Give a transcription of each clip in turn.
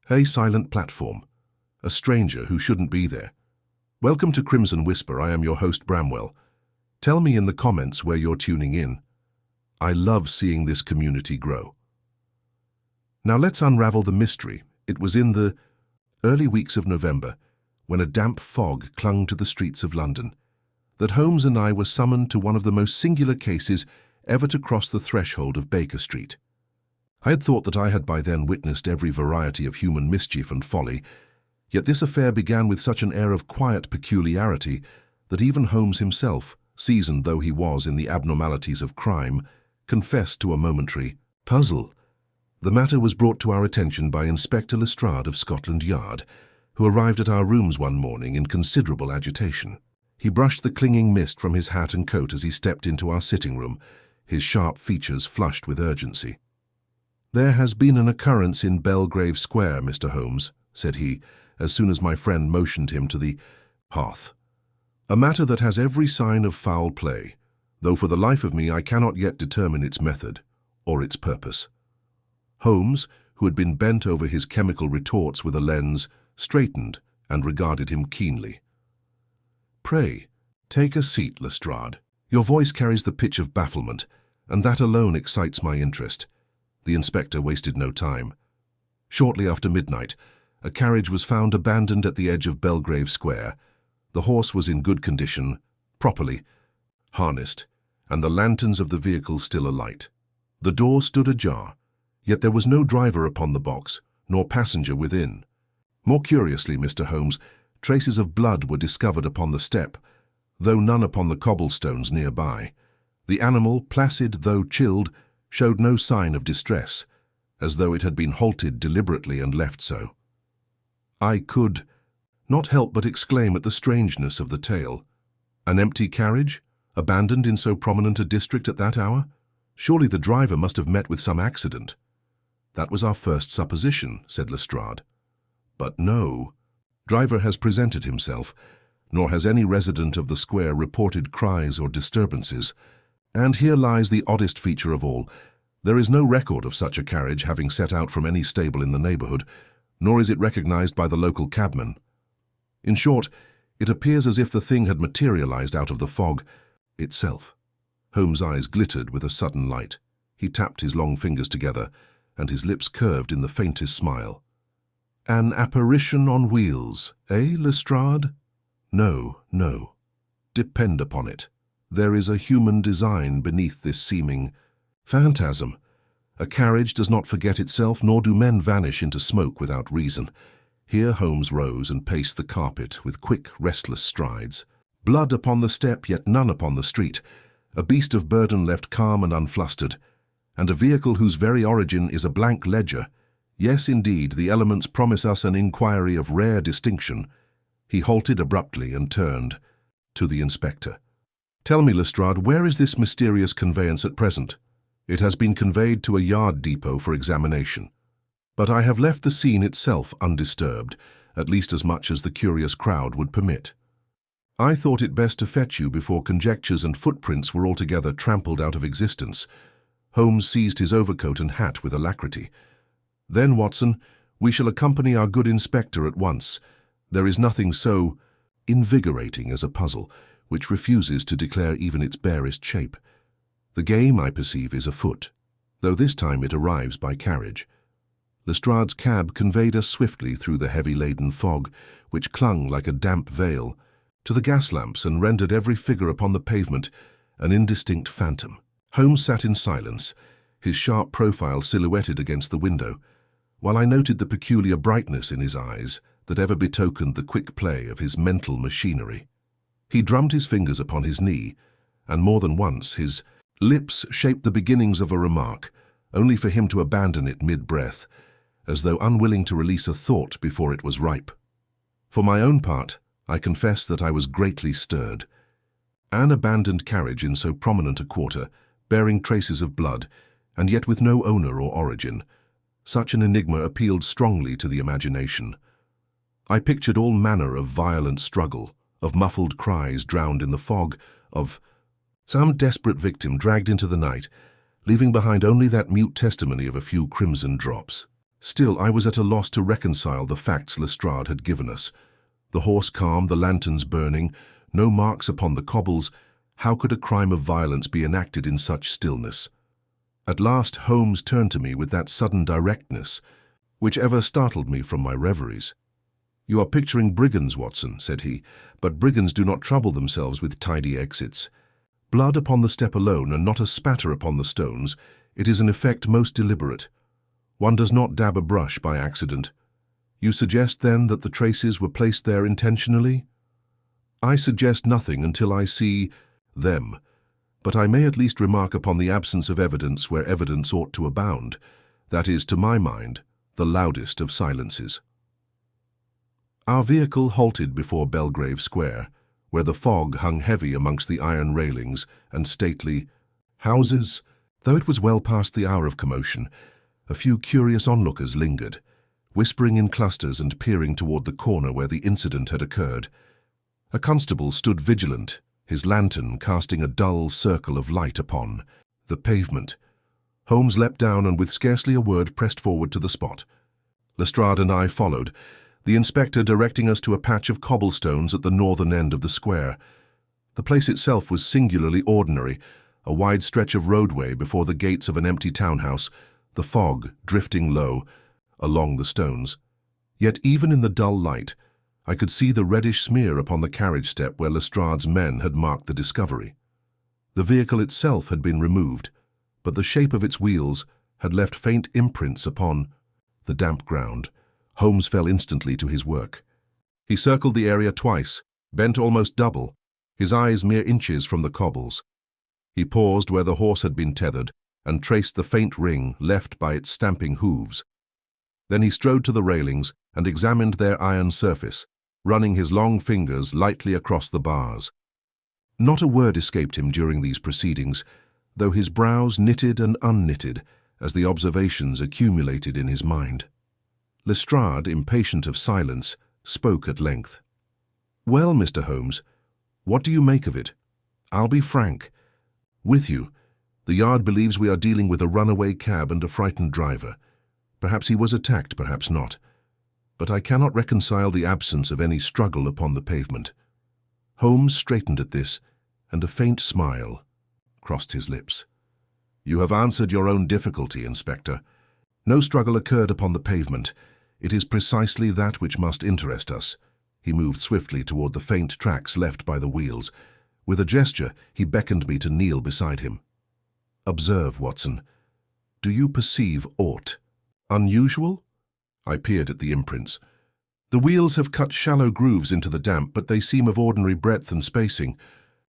Hey, silent platform. A stranger who shouldn't be there. Welcome to Crimson Whisper. I am your host, Bramwell. Tell me in the comments where you're tuning in. I love seeing this community grow. Now let's unravel the mystery. It was in the early weeks of November, when a damp fog clung to the streets of London, that Holmes and I were summoned to one of the most singular cases ever to cross the threshold of Baker Street. I had thought that I had by then witnessed every variety of human mischief and folly, yet this affair began with such an air of quiet peculiarity that even Holmes himself, seasoned though he was in the abnormalities of crime, confessed to a momentary puzzle. The matter was brought to our attention by Inspector Lestrade of Scotland Yard, who arrived at our rooms one morning in considerable agitation. He brushed the clinging mist from his hat and coat as he stepped into our sitting room, his sharp features flushed with urgency. "There has been an occurrence in Belgrave Square, Mr. Holmes," said he, as soon as my friend motioned him to the hearth. "A matter that has every sign of foul play, though for the life of me I cannot yet determine its method or its purpose." Holmes, who had been bent over his chemical retorts with a lens, straightened and regarded him keenly. "Pray, take a seat, Lestrade. Your voice carries the pitch of bafflement, and that alone excites my interest." The inspector wasted no time. Shortly after midnight, a carriage was found abandoned at the edge of Belgrave Square. The horse was in good condition, properly harnessed, and the lanterns of the vehicle still alight. The door stood ajar, yet there was no driver upon the box, nor passenger within. More curiously, Mr. Holmes, traces of blood were discovered upon the step, though none upon the cobblestones nearby. The animal, placid though chilled, showed no sign of distress, as though it had been halted deliberately and left so. I could not help but exclaim at the strangeness of the tale. An empty carriage, abandoned in so prominent a district at that hour? Surely the driver must have met with some accident. "That was our first supposition," said Lestrade. "But no. Driver has presented himself, nor has any resident of the square reported cries or disturbances. And here lies the oddest feature of all. There is no record of such a carriage having set out from any stable in the neighborhood, nor is it recognized by the local cabman. In short, it appears as if the thing had materialized out of the fog itself." Holmes' eyes glittered with a sudden light. He tapped his long fingers together, and his lips curved in the faintest smile. "An apparition on wheels, eh, Lestrade? No, no. Depend upon it. There is a human design beneath this seeming phantasm. A carriage does not forget itself, nor do men vanish into smoke without reason." Here Holmes rose and paced the carpet with quick, restless strides. "Blood upon the step, yet none upon the street. A beast of burden left calm and unflustered, and a vehicle whose very origin is a blank ledger. Yes, indeed, the elements promise us an inquiry of rare distinction." He halted abruptly and turned to the inspector. "Tell me, Lestrade, where is this mysterious conveyance at present?" "It has been conveyed to a yard depot for examination. But I have left the scene itself undisturbed, at least as much as the curious crowd would permit. I thought it best to fetch you before conjectures and footprints were altogether trampled out of existence." Holmes seized his overcoat and hat with alacrity. "Then, Watson, we shall accompany our good inspector at once. There is nothing so invigorating as a puzzle, which refuses to declare even its barest shape. The game, I perceive, is afoot, though this time it arrives by carriage." Lestrade's cab conveyed us swiftly through the heavy-laden fog, which clung like a damp veil, to the gas lamps and rendered every figure upon the pavement an indistinct phantom. Holmes sat in silence, his sharp profile silhouetted against the window, while I noted the peculiar brightness in his eyes that ever betokened the quick play of his mental machinery. He drummed his fingers upon his knee, and more than once his lips shaped the beginnings of a remark, only for him to abandon it mid-breath, as though unwilling to release a thought before it was ripe. For my own part, I confess that I was greatly stirred. An abandoned carriage in so prominent a quarter, bearing traces of blood, and yet with no owner or origin. Such an enigma appealed strongly to the imagination. I pictured all manner of violent struggle, of muffled cries drowned in the fog, of some desperate victim dragged into the night, leaving behind only that mute testimony of a few crimson drops. Still, I was at a loss to reconcile the facts Lestrade had given us. The horse calm, the lanterns burning, no marks upon the cobbles. How could a crime of violence be enacted in such stillness? At last Holmes turned to me with that sudden directness which ever startled me from my reveries. "You are picturing brigands, Watson," said he, "but brigands do not trouble themselves with tidy exits. Blood upon the step alone, and not a spatter upon the stones, it is an effect most deliberate. One does not dab a brush by accident. You suggest, then, that the traces were placed there intentionally?" "I suggest nothing until I see them, but I may at least remark upon the absence of evidence where evidence ought to abound. That is, to my mind, the loudest of silences." Our vehicle halted before Belgrave Square, where the fog hung heavy amongst the iron railings and stately houses. Though it was well past the hour of commotion, a few curious onlookers lingered, whispering in clusters and peering toward the corner where the incident had occurred. A constable stood vigilant, his lantern casting a dull circle of light upon the pavement. Holmes leapt down and with scarcely a word pressed forward to the spot. Lestrade and I followed, the inspector directing us to a patch of cobblestones at the northern end of the square. The place itself was singularly ordinary, a wide stretch of roadway before the gates of an empty townhouse, the fog drifting low along the stones. Yet even in the dull light, I could see the reddish smear upon the carriage step where Lestrade's men had marked the discovery. The vehicle itself had been removed, but the shape of its wheels had left faint imprints upon the damp ground. Holmes fell instantly to his work. He circled the area twice, bent almost double, his eyes mere inches from the cobbles. He paused where the horse had been tethered and traced the faint ring left by its stamping hooves. Then he strode to the railings and examined their iron surface, running his long fingers lightly across the bars. Not a word escaped him during these proceedings, though his brows knitted and unknitted as the observations accumulated in his mind. Lestrade, impatient of silence, spoke at length. "Well, Mr. Holmes, what do you make of it? I'll be frank with you. The Yard believes we are dealing with a runaway cab and a frightened driver. Perhaps he was attacked, perhaps not. But I cannot reconcile the absence of any struggle upon the pavement." Holmes straightened at this, and a faint smile crossed his lips. "You have answered your own difficulty, Inspector. No struggle occurred upon the pavement. It is precisely that which must interest us." He moved swiftly toward the faint tracks left by the wheels. With a gesture, he beckoned me to kneel beside him. "Observe, Watson. Do you perceive aught unusual?" I peered at the imprints. "The wheels have cut shallow grooves into the damp, but they seem of ordinary breadth and spacing.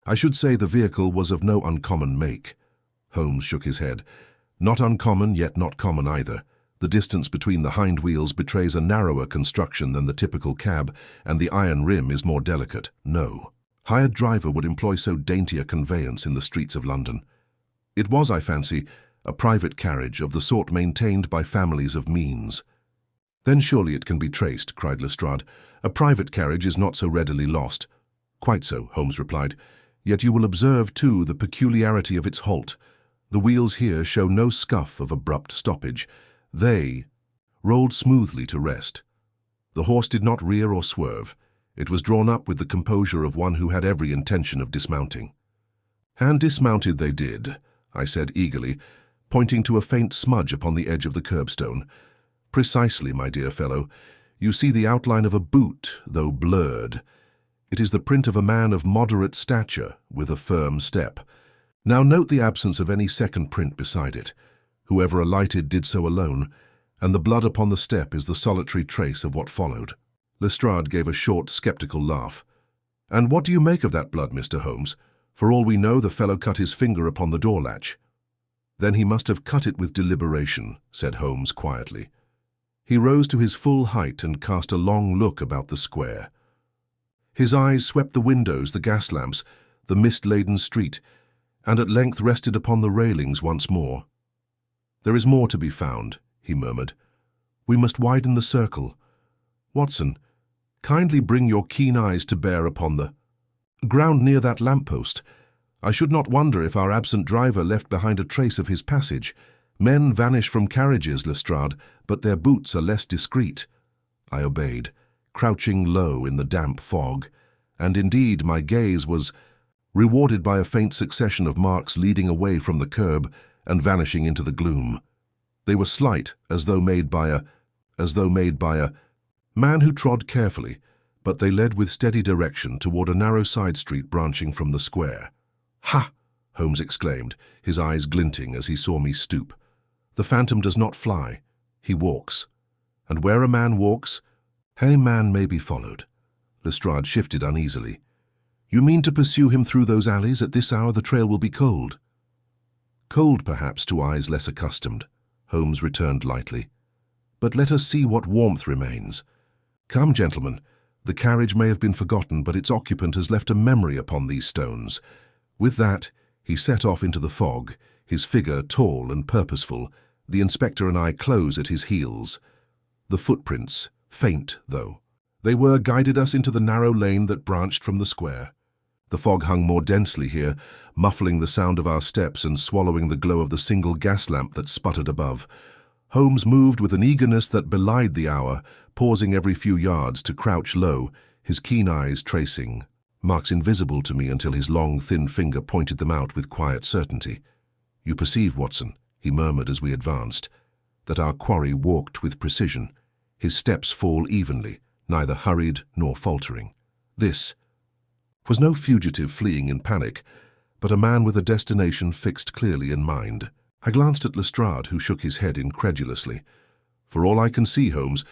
I should say the vehicle was of no uncommon make." Holmes shook his head. "Not uncommon, yet not common either. The distance between the hind wheels betrays a narrower construction than the typical cab, and the iron rim is more delicate. No hired driver would employ so dainty a conveyance in the streets of London. It was, I fancy, a private carriage of the sort maintained by families of means." "Then surely it can be traced," cried Lestrade. "A private carriage is not so readily lost." "Quite so," Holmes replied. "Yet you will observe, too, the peculiarity of its halt. The wheels here show no scuff of abrupt stoppage. They rolled smoothly to rest. The horse did not rear or swerve. It was drawn up with the composure of one who had every intention of dismounting." "And dismounted they did," I said eagerly, pointing to a faint smudge upon the edge of the curbstone. "Precisely, my dear fellow. You see the outline of a boot, though blurred. It is the print of a man of moderate stature, with a firm step. Now note the absence of any second print beside it. Whoever alighted did so alone, and the blood upon the step is the solitary trace of what followed." Lestrade gave a short, sceptical laugh. "And what do you make of that blood, Mr. Holmes? For all we know, the fellow cut his finger upon the door latch." "Then he must have cut it with deliberation," said Holmes quietly. He rose to his full height and cast a long look about the square. His eyes swept the windows, the gas lamps, the mist-laden street, and at length rested upon the railings once more. "There is more to be found," he murmured. "We must widen the circle. Watson, kindly bring your keen eyes to bear upon the ground near that lamp-post. I should not wonder if our absent driver left behind a trace of his passage. Men vanish from carriages, Lestrade, but their boots are less discreet. I obeyed, crouching low in the damp fog, and indeed my gaze was rewarded by a faint succession of marks leading away from the curb and vanishing into the gloom. They were slight, as though made by a man who trod carefully, but they led with steady direction toward a narrow side street branching from the square. "Ha!" Holmes exclaimed, his eyes glinting as he saw me stoop. "The phantom does not fly, he walks. And where a man walks, a man may be followed." Lestrade shifted uneasily. "You mean to pursue him through those alleys? At this hour the trail will be cold." "Cold, perhaps, to eyes less accustomed," Holmes returned lightly. "But let us see what warmth remains. Come, gentlemen, the carriage may have been forgotten, but its occupant has left a memory upon these stones." With that, he set off into the fog, his figure tall and purposeful, the inspector and I close at his heels. The footprints, faint though they were, guided us into the narrow lane that branched from the square. The fog hung more densely here, muffling the sound of our steps and swallowing the glow of the single gas lamp that sputtered above. Holmes moved with an eagerness that belied the hour, pausing every few yards to crouch low, his keen eyes tracing marks invisible to me until his long, thin finger pointed them out with quiet certainty. "You perceive, Watson," he murmured as we advanced, "that our quarry walked with precision. His steps fall evenly, neither hurried nor faltering. This was no fugitive fleeing in panic, but a man with a destination fixed clearly in mind." I glanced at Lestrade, who shook his head incredulously. "For all I can see, Holmes,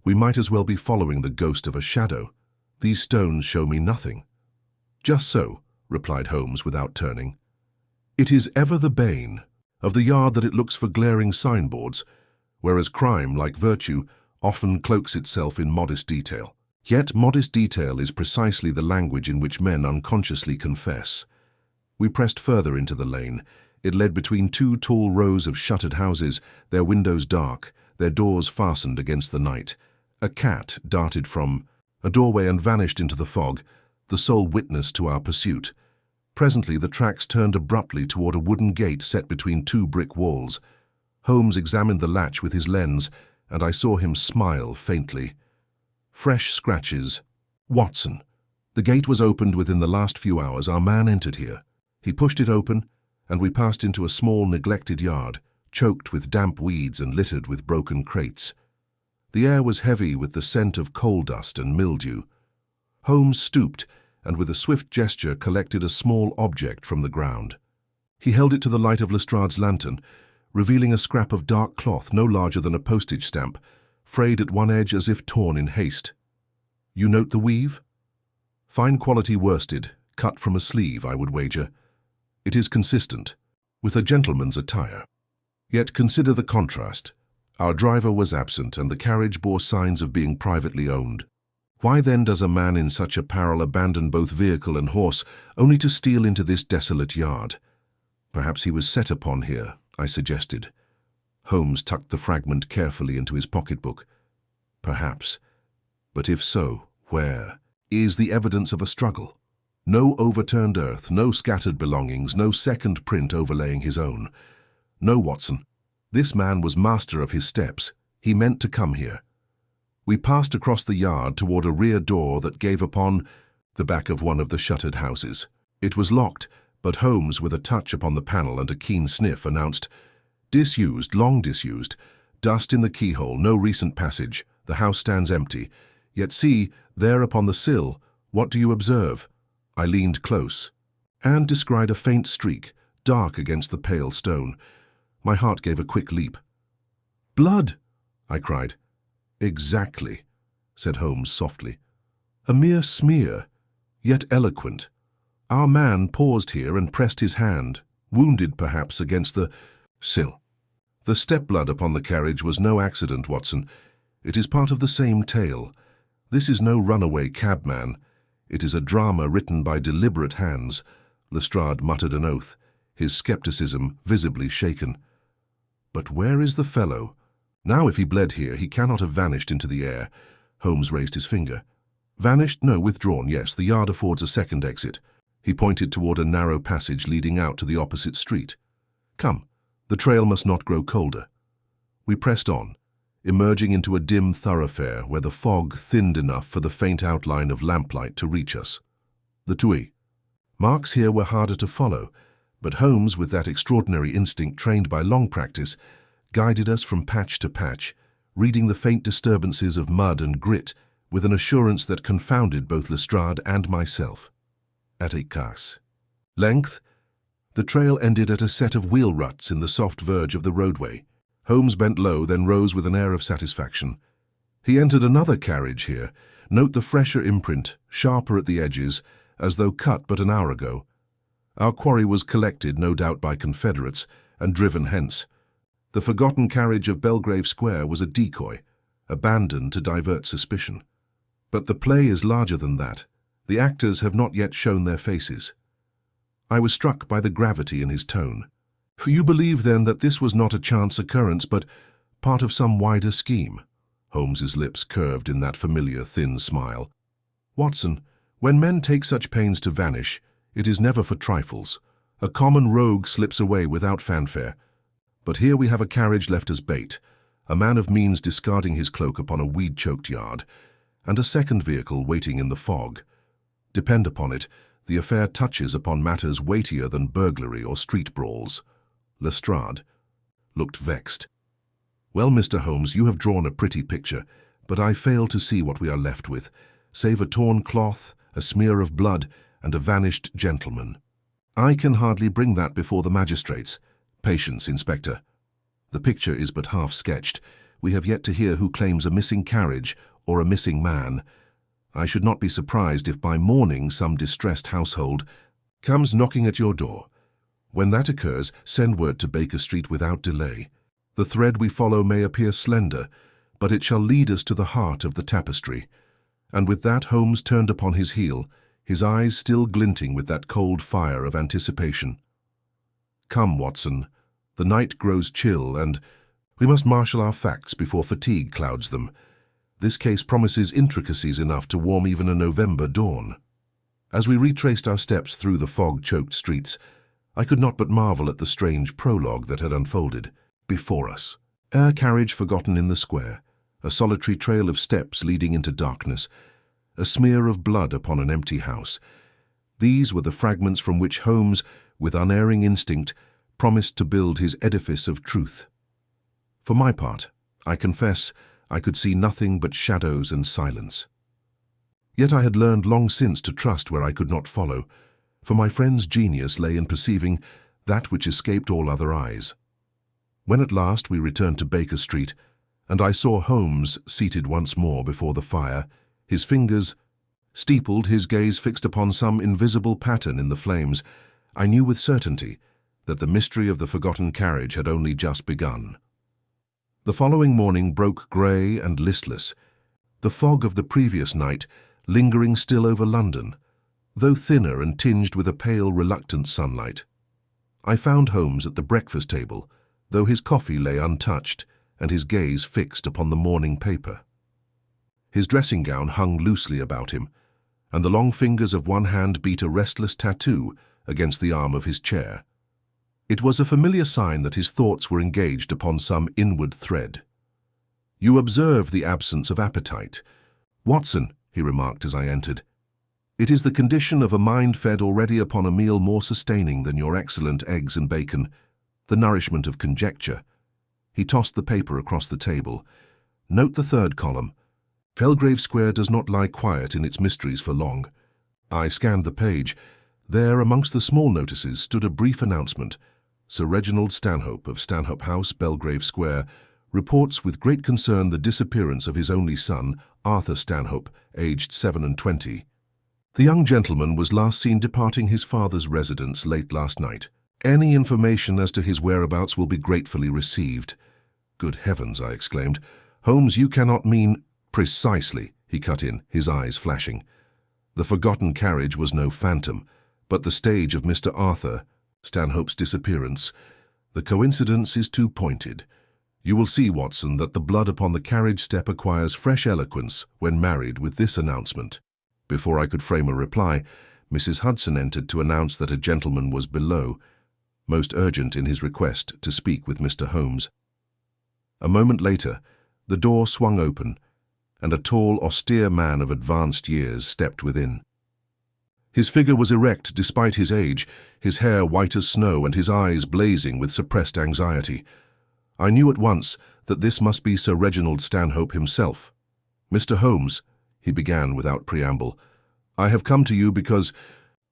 we might as well be following the ghost of a shadow. These stones show me nothing." "Just so," replied Holmes without turning. "It is ever the bane of the yard that it looks for glaring signboards, whereas crime, like virtue, often cloaks itself in modest detail. Yet modest detail is precisely the language in which men unconsciously confess." We pressed further into the lane. It led between two tall rows of shuttered houses, their windows dark, their doors fastened against the night. A cat darted from a doorway and vanished into the fog, the sole witness to our pursuit. Presently the tracks turned abruptly toward a wooden gate set between two brick walls. Holmes examined the latch with his lens, and I saw him smile faintly. Fresh scratches. "Watson, the gate was opened within the last few hours. Our man entered here. He pushed it open, and we passed into a small, neglected yard, choked with damp weeds and littered with broken crates. The air was heavy with the scent of coal dust and mildew. Holmes stooped and with a swift gesture collected a small object from the ground. He held it to the light of Lestrade's lantern, revealing a scrap of dark cloth no larger than a postage stamp, frayed at one edge as if torn in haste. "You note the weave? Fine quality worsted, cut from a sleeve, I would wager. It is consistent with a gentleman's attire. Yet consider the contrast. Our driver was absent, and the carriage bore signs of being privately owned. Why then does a man in such apparel abandon both vehicle and horse, only to steal into this desolate yard? Perhaps he was set upon here," I suggested. Holmes tucked the fragment carefully into his pocketbook. "Perhaps. But if so, where is the evidence of a struggle? No overturned earth, no scattered belongings, no second print overlaying his own. No, Watson. This man was master of his steps. He meant to come here." We passed across the yard toward a rear door that gave upon the back of one of the shuttered houses. It was locked, but Holmes, with a touch upon the panel and a keen sniff, announced, "Disused, long disused. Dust in the keyhole, no recent passage. The house stands empty. Yet see, there upon the sill, what do you observe?" I leaned close, and descried a faint streak, dark against the pale stone. My heart gave a quick leap. "Blood!" I cried. "Exactly," said Holmes softly. "A mere smear, yet eloquent. Our man paused here and pressed his hand, wounded perhaps against the sill. The step blood upon the carriage was no accident, Watson. It is part of the same tale. This is no runaway cabman. It is a drama written by deliberate hands." Lestrade muttered an oath, his skepticism visibly shaken. "But where is the fellow? Now if he bled here, he cannot have vanished into the air." Holmes raised his finger. "Vanished? No, withdrawn, yes. The yard affords a second exit." He pointed toward a narrow passage leading out to the opposite street. "Come, The trail must not grow colder. We pressed on, emerging into a dim thoroughfare where the fog thinned enough for the faint outline of lamplight to reach us. The Tui. Marks here were harder to follow, but Holmes, with that extraordinary instinct trained by long practice, guided us from patch to patch, reading the faint disturbances of mud and grit with an assurance that confounded both Lestrade and myself. At 8 cas. Length. The trail ended at a set of wheel ruts in the soft verge of the roadway. Holmes bent low, then rose with an air of satisfaction. He entered another carriage here. Note the fresher imprint, sharper at the edges, as though cut but an hour ago. Our quarry was collected, no doubt by Confederates, and driven hence. The forgotten carriage of Belgrave Square was a decoy, abandoned to divert suspicion. But the play is larger than that. The actors have not yet shown their faces. I was struck by the gravity in his tone. You believe, then, that this was not a chance occurrence, but part of some wider scheme? Holmes's lips curved in that familiar thin smile. Watson, when men take such pains to vanish, it is never for trifles. A common rogue slips away without fanfare. But here we have a carriage left as bait, a man of means discarding his cloak upon a weed-choked yard, and a second vehicle waiting in the fog. Depend upon it, the affair touches upon matters weightier than burglary or street brawls. Lestrade looked vexed. Well, Mr. Holmes, you have drawn a pretty picture, but I fail to see what we are left with, save a torn cloth, a smear of blood, and a vanished gentleman. I can hardly bring that before the magistrates. Patience, Inspector. The picture is but half sketched. We have yet to hear who claims a missing carriage or a missing man. I should not be surprised if by morning some distressed household comes knocking at your door. When that occurs, send word to Baker Street without delay. The thread we follow may appear slender, but it shall lead us to the heart of the tapestry. And with that, Holmes turned upon his heel, his eyes still glinting with that cold fire of anticipation. Come, Watson. The night grows chill, and we must marshal our facts before fatigue clouds them. This case promises intricacies enough to warm even a November dawn. As we retraced our steps through the fog-choked streets, I could not but marvel at the strange prologue that had unfolded before us. A carriage forgotten in the square, a solitary trail of steps leading into darkness, a smear of blood upon an empty house. These were the fragments from which Holmes, with unerring instinct, promised to build his edifice of truth. For my part, I confess, I could see nothing but shadows and silence. Yet I had learned long since to trust where I could not follow, for my friend's genius lay in perceiving that which escaped all other eyes. When at last we returned to Baker Street, and I saw Holmes seated once more before the fire, his fingers steepled, his gaze fixed upon some invisible pattern in the flames, I knew with certainty that the mystery of the forgotten carriage had only just begun. The following morning broke grey and listless, the fog of the previous night lingering still over London, though thinner and tinged with a pale, reluctant sunlight. I found Holmes at the breakfast table, though his coffee lay untouched and his gaze fixed upon the morning paper. His dressing gown hung loosely about him, and the long fingers of one hand beat a restless tattoo against the arm of his chair. It was a familiar sign that his thoughts were engaged upon some inward thread. "You observe the absence of appetite. Watson," he remarked as I entered, "it is the condition of a mind fed already upon a meal more sustaining than your excellent eggs and bacon, the nourishment of conjecture." He tossed the paper across the table. "Note the third column. Belgrave Square does not lie quiet in its mysteries for long." I scanned the page. There, amongst the small notices, stood a brief announcement. Sir Reginald Stanhope of Stanhope House, Belgrave Square, reports with great concern the disappearance of his only son, Arthur Stanhope, aged 27. The young gentleman was last seen departing his father's residence late last night. Any information as to his whereabouts will be gratefully received. Good heavens, I exclaimed. Holmes, you cannot mean— Precisely, he cut in, his eyes flashing. The forgotten carriage was no phantom, but the stage of Mr. Arthur Stanhope's disappearance. The coincidence is too pointed. You will see, Watson, that the blood upon the carriage step acquires fresh eloquence when married with this announcement. Before I could frame a reply, Mrs. Hudson entered to announce that a gentleman was below. most urgent in his request to speak with Mr. Holmes. A moment later, the door swung open, and a tall, austere man of advanced years stepped within. His figure was erect despite his age, his hair white as snow and his eyes blazing with suppressed anxiety. I knew at once that this must be Sir Reginald Stanhope himself. "Mr. Holmes," he began without preamble, "I have come to you because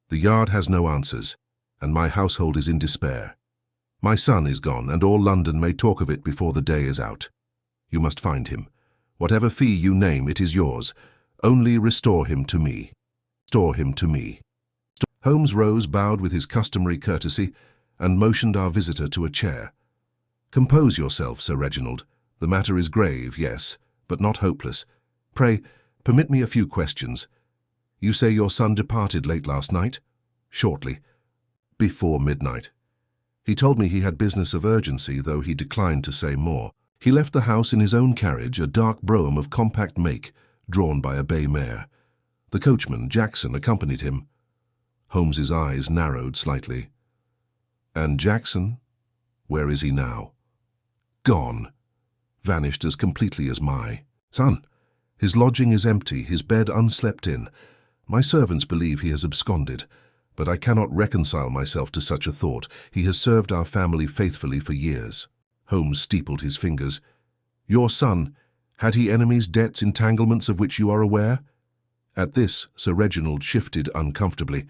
the Yard has no answers, and my household is in despair. My son is gone, and all London may talk of it before the day is out. You must find him. Whatever fee you name, it is yours. Only restore him to me. Restore him to me." Holmes rose, bowed with his customary courtesy, and motioned our visitor to a chair. "Compose yourself, Sir Reginald. The matter is grave, yes, but not hopeless. Pray, permit me a few questions. You say your son departed late last night?" "Shortly. Before midnight. He told me he had business of urgency, though he declined to say more. He left the house in his own carriage, a dark brougham of compact make, drawn by a bay mare. The coachman, Jackson, accompanied him." Holmes's eyes narrowed slightly. "And Jackson? Where is he now?" "Gone. Vanished as completely as my son. His lodging is empty, his bed unslept in. My servants believe he has absconded, but I cannot reconcile myself to such a thought. He has served our family faithfully for years." Holmes steepled his fingers. "Your son, had he enemies, debts, entanglements of which you are aware?" At this, Sir Reginald shifted uncomfortably.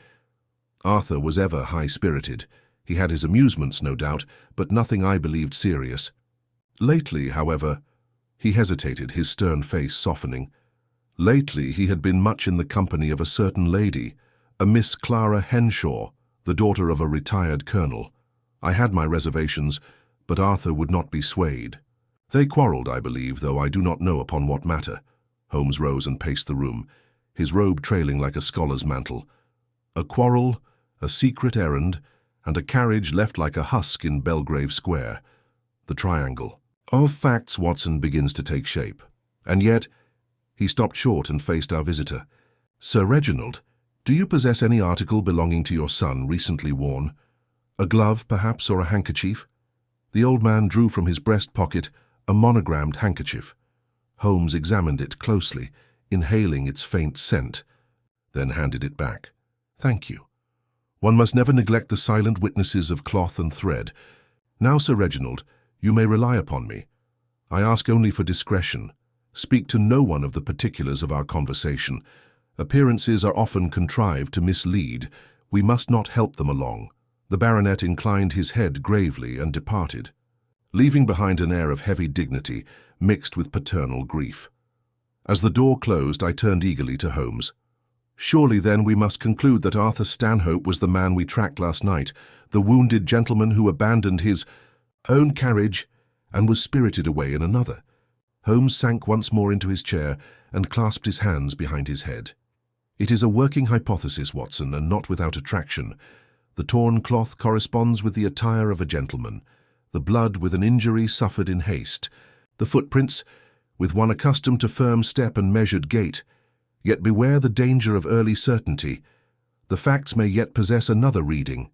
Arthur was ever high-spirited. He had his amusements, no doubt, but nothing I believed serious. Lately, however, he hesitated, his stern face softening. Lately he had been much in the company of a certain lady, a Miss Clara Henshaw, the daughter of a retired colonel. I had my reservations, but Arthur would not be swayed. They quarrelled, I believe, though I do not know upon what matter. Holmes rose and paced the room, his robe trailing like a scholar's mantle. A quarrel, a secret errand, and a carriage left like a husk in Belgrave Square. The triangle of facts, Watson, begins to take shape. And yet, he stopped short and faced our visitor. "Sir Reginald, do you possess any article belonging to your son recently worn? A glove, perhaps, or a handkerchief?" The old man drew from his breast pocket a monogrammed handkerchief. Holmes examined it closely, inhaling its faint scent, then handed it back. "Thank you. One must never neglect the silent witnesses of cloth and thread. Now, Sir Reginald, you may rely upon me. I ask only for discretion. Speak to no one of the particulars of our conversation. Appearances are often contrived to mislead. We must not help them along." The baronet inclined his head gravely and departed, leaving behind an air of heavy dignity mixed with paternal grief. As the door closed, I turned eagerly to Holmes. "Surely then we must conclude that Arthur Stanhope was the man we tracked last night, the wounded gentleman who abandoned his own carriage and was spirited away in another." Holmes sank once more into his chair and clasped his hands behind his head. "It is a working hypothesis, Watson, and not without attraction. The torn cloth corresponds with the attire of a gentleman, the blood with an injury suffered in haste, the footprints with one accustomed to firm step and measured gait. Yet beware the danger of early certainty. The facts may yet possess another reading.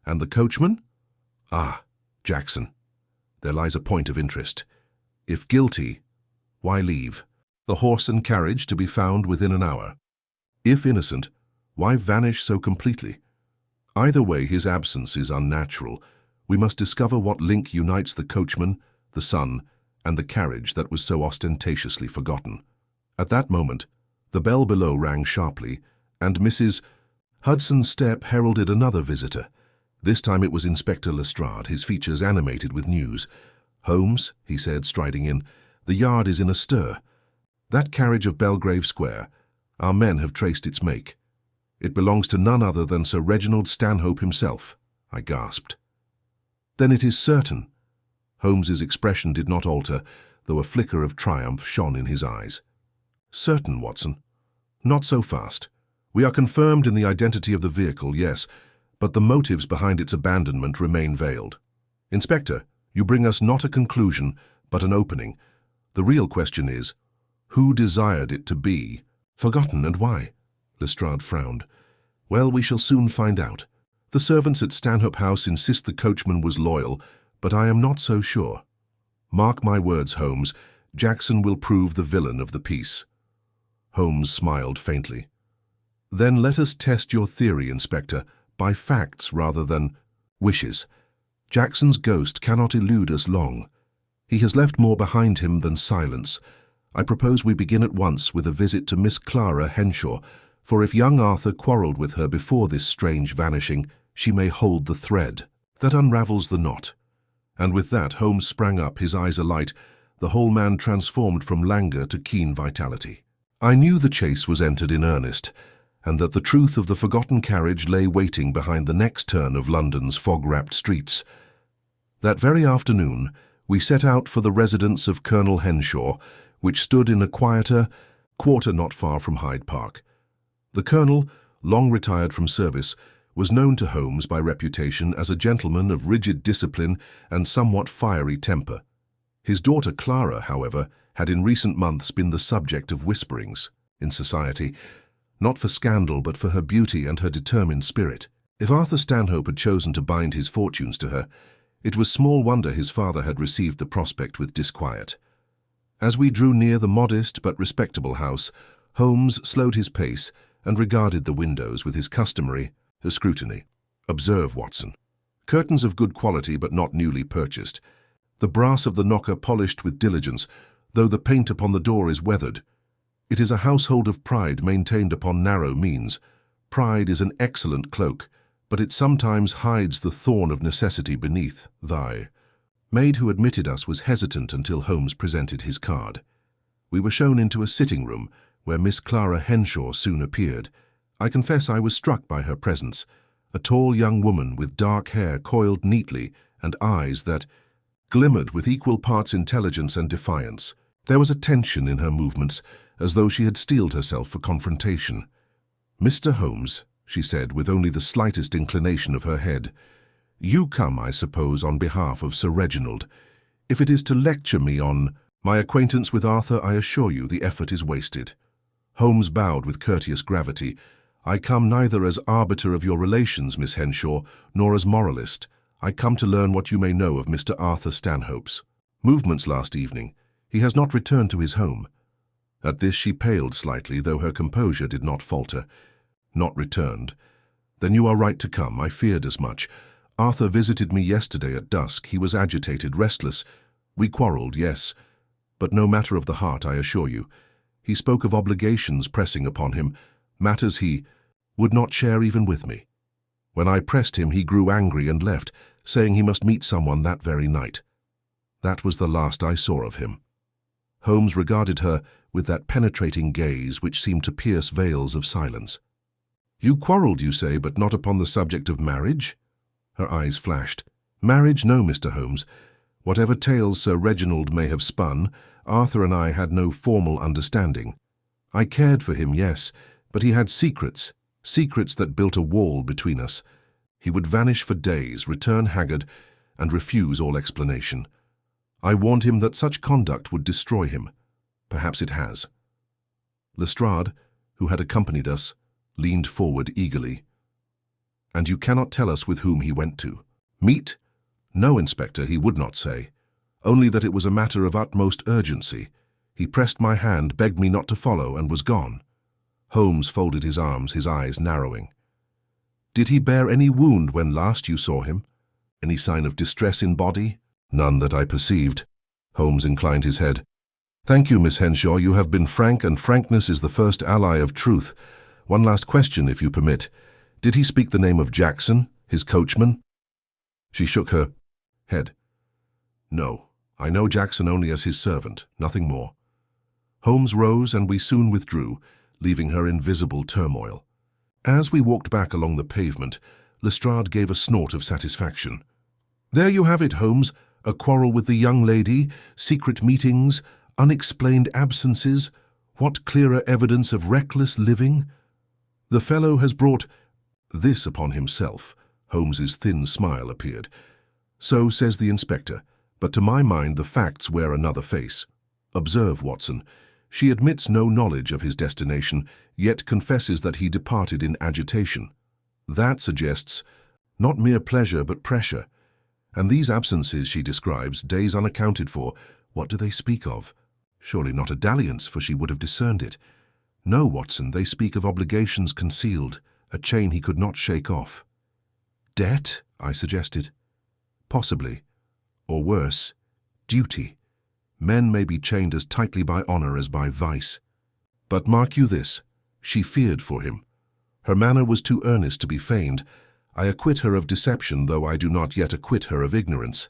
And the coachman? Ah, Jackson. There lies a point of interest. If guilty, why leave? The horse and carriage to be found within an hour. If innocent, why vanish so completely? Either way, his absence is unnatural. We must discover what link unites the coachman, the son, and the carriage that was so ostentatiously forgotten. At that moment, the bell below rang sharply, and Mrs. Hudson's step heralded another visitor. This time it was Inspector Lestrade, his features animated with news. "Holmes," he said, striding in, "the Yard is in a stir. That carriage of Belgrave Square, our men have traced its make. It belongs to none other than Sir Reginald Stanhope himself," I gasped. "Then it is certain." Holmes's expression did not alter, though a flicker of triumph shone in his eyes. "Certain, Watson? Not so fast. We are confirmed in the identity of the vehicle, yes, but the motives behind its abandonment remain veiled. Inspector, you bring us not a conclusion, but an opening. The real question is, who desired it to be forgotten, and why?" Lestrade frowned. "Well, we shall soon find out. The servants at Stanhope House insist the coachman was loyal, but I am not so sure. Mark my words, Holmes, Jackson will prove the villain of the piece. Holmes smiled faintly. Then let us test your theory, Inspector, by facts rather than wishes. Jackson's ghost cannot elude us long. He has left more behind him than silence. I propose we begin at once with a visit to Miss Clara Henshaw, for if young Arthur quarrelled with her before this strange vanishing, she may hold the thread that unravels the knot. And with that, Holmes sprang up, his eyes alight, the whole man transformed from languor to keen vitality. I knew the chase was entered in earnest, and that the truth of the forgotten carriage lay waiting behind the next turn of London's fog-wrapped streets. That very afternoon, we set out for the residence of Colonel Henshaw, which stood in a quieter quarter not far from Hyde Park. The colonel, long retired from service, was known to Holmes by reputation as a gentleman of rigid discipline and somewhat fiery temper. His daughter Clara, however, had in recent months been the subject of whisperings in society, not for scandal but for her beauty and her determined spirit. If Arthur Stanhope had chosen to bind his fortunes to her, it was small wonder his father had received the prospect with disquiet. As we drew near the modest but respectable house, Holmes slowed his pace and regarded the windows with his customary scrutiny. Observe, Watson. Curtains of good quality but not newly purchased. The brass of the knocker polished with diligence, though the paint upon the door is weathered. It is a household of pride maintained upon narrow means. Pride is an excellent cloak, but it sometimes hides the thorn of necessity beneath. Thy maid who admitted us was hesitant until Holmes presented his card. We were shown into a sitting room, where Miss Clara Henshaw soon appeared. I confess I was struck by her presence, a tall young woman with dark hair coiled neatly and eyes that glimmered with equal parts intelligence and defiance. There was a tension in her movements, as though she had steeled herself for confrontation. "Mr. Holmes," she said with only the slightest inclination of her head, "you come, I suppose, on behalf of Sir Reginald. If it is to lecture me on my acquaintance with Arthur, I assure you the effort is wasted." Holmes bowed with courteous gravity. "I come neither as arbiter of your relations, Miss Henshaw, nor as moralist. I come to learn what you may know of Mr. Arthur Stanhope's movements last evening. He has not returned to his home." At this she paled slightly, though her composure did not falter. "Not returned? Then you are right to come. I feared as much. Arthur visited me yesterday at dusk. He was agitated, restless. We quarrelled, yes, but no matter of the heart, I assure you. He spoke of obligations pressing upon him, matters he would not share even with me. When I pressed him, he grew angry and left, saying he must meet someone that very night. That was the last I saw of him." Holmes regarded her with that penetrating gaze which seemed to pierce veils of silence. "You quarrelled, you say, but not upon the subject of marriage?" Her eyes flashed. "Marriage, no, Mr. Holmes. Whatever tales Sir Reginald may have spun, Arthur and I had no formal understanding. I cared for him, yes, but he had secrets that built a wall between us. He would vanish for days, return haggard, and refuse all explanation. I warned him that such conduct would destroy him. Perhaps it has." Lestrade, who had accompanied us, leaned forward eagerly. "And you cannot tell us with whom he went to?" "Meet? No, Inspector, he would not say. Only that it was a matter of utmost urgency. He pressed my hand, begged me not to follow, and was gone." Holmes folded his arms, his eyes narrowing. "Did he bear any wound when last you saw him? Any sign of distress in body?" "None that I perceived." Holmes inclined his head. "Thank you, Miss Henshaw. You have been frank, and frankness is the first ally of truth. One last question, if you permit. Did he speak the name of Jackson, his coachman?" She shook her head. "No, I know Jackson only as his servant, nothing more." Holmes rose, and we soon withdrew, leaving her in visible turmoil. As we walked back along the pavement, Lestrade gave a snort of satisfaction. "There you have it, Holmes. A quarrel with the young lady, secret meetings, unexplained absences. What clearer evidence of reckless living? The fellow has brought this upon himself." Holmes's thin smile appeared. "So says the inspector, but to my mind the facts wear another face. Observe, Watson. She admits no knowledge of his destination, yet confesses that he departed in agitation. That suggests Not mere pleasure, but pressure. And these absences she describes, days unaccounted for, what do they speak of? Surely not a dalliance, for she would have discerned it. No, Watson, they speak of obligations concealed, a chain he could not shake off. Debt, I suggested. Possibly. Or worse, duty. Men may be chained as tightly by honor as by vice. But mark you this, she feared for him. Her manner was too earnest to be feigned. I acquit her of deception, though I do not yet acquit her of ignorance.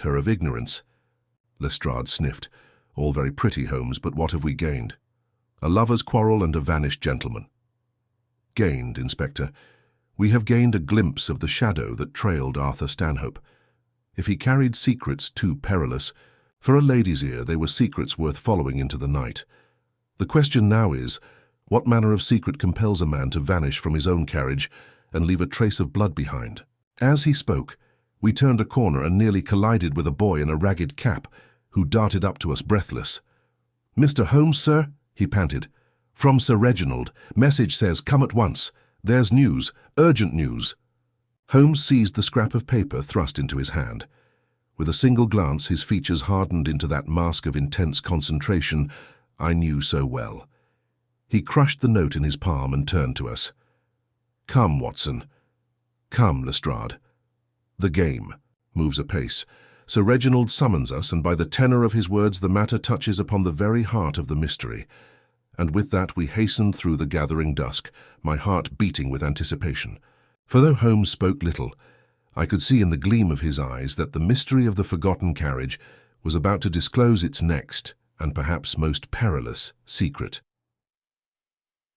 Her of ignorance. Lestrade sniffed. All very pretty, Holmes, but what have we gained? A lover's quarrel and a vanished gentleman. Gained, Inspector. We have gained a glimpse of the shadow that trailed Arthur Stanhope. If he carried secrets too perilous, for a lady's ear they were secrets worth following into the night. The question now is, what manner of secret compels a man to vanish from his own carriage and leave a trace of blood behind? As he spoke, we turned a corner and nearly collided with a boy in a ragged cap, who darted up to us breathless. "Mr. Holmes, sir," he panted. "From Sir Reginald. Message says, come at once. There's news, urgent news." Holmes seized the scrap of paper thrust into his hand. With a single glance, his features hardened into that mask of intense concentration I knew so well. He crushed the note in his palm and turned to us. "Come, Watson. Come, Lestrade. The game moves apace. Sir Reginald summons us, and by the tenor of his words the matter touches upon the very heart of the mystery. And with that we hastened through the gathering dusk, my heart beating with anticipation. For though Holmes spoke little, I could see in the gleam of his eyes that the mystery of the forgotten carriage was about to disclose its next, and perhaps most perilous, secret.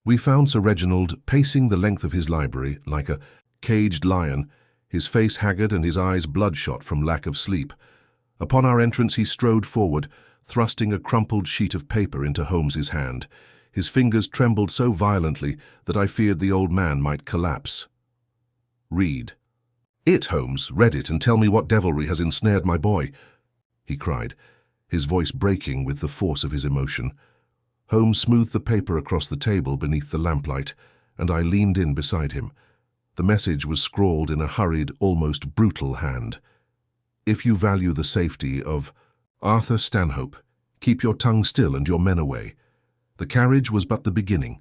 We found Sir Reginald pacing the length of his library like a caged lion, his face haggard and his eyes bloodshot from lack of sleep. Upon our entrance he strode forward, thrusting a crumpled sheet of paper into Holmes's hand. His fingers trembled so violently that I feared the old man might collapse. "Read." "It, Holmes, read it and tell me what devilry has ensnared my boy," he cried, his voice breaking with the force of his emotion. Holmes smoothed the paper across the table beneath the lamplight, and I leaned in beside him. The message was scrawled in a hurried, almost brutal hand. "If you value the safety of Arthur Stanhope, keep your tongue still and your men away. The carriage was but the beginning.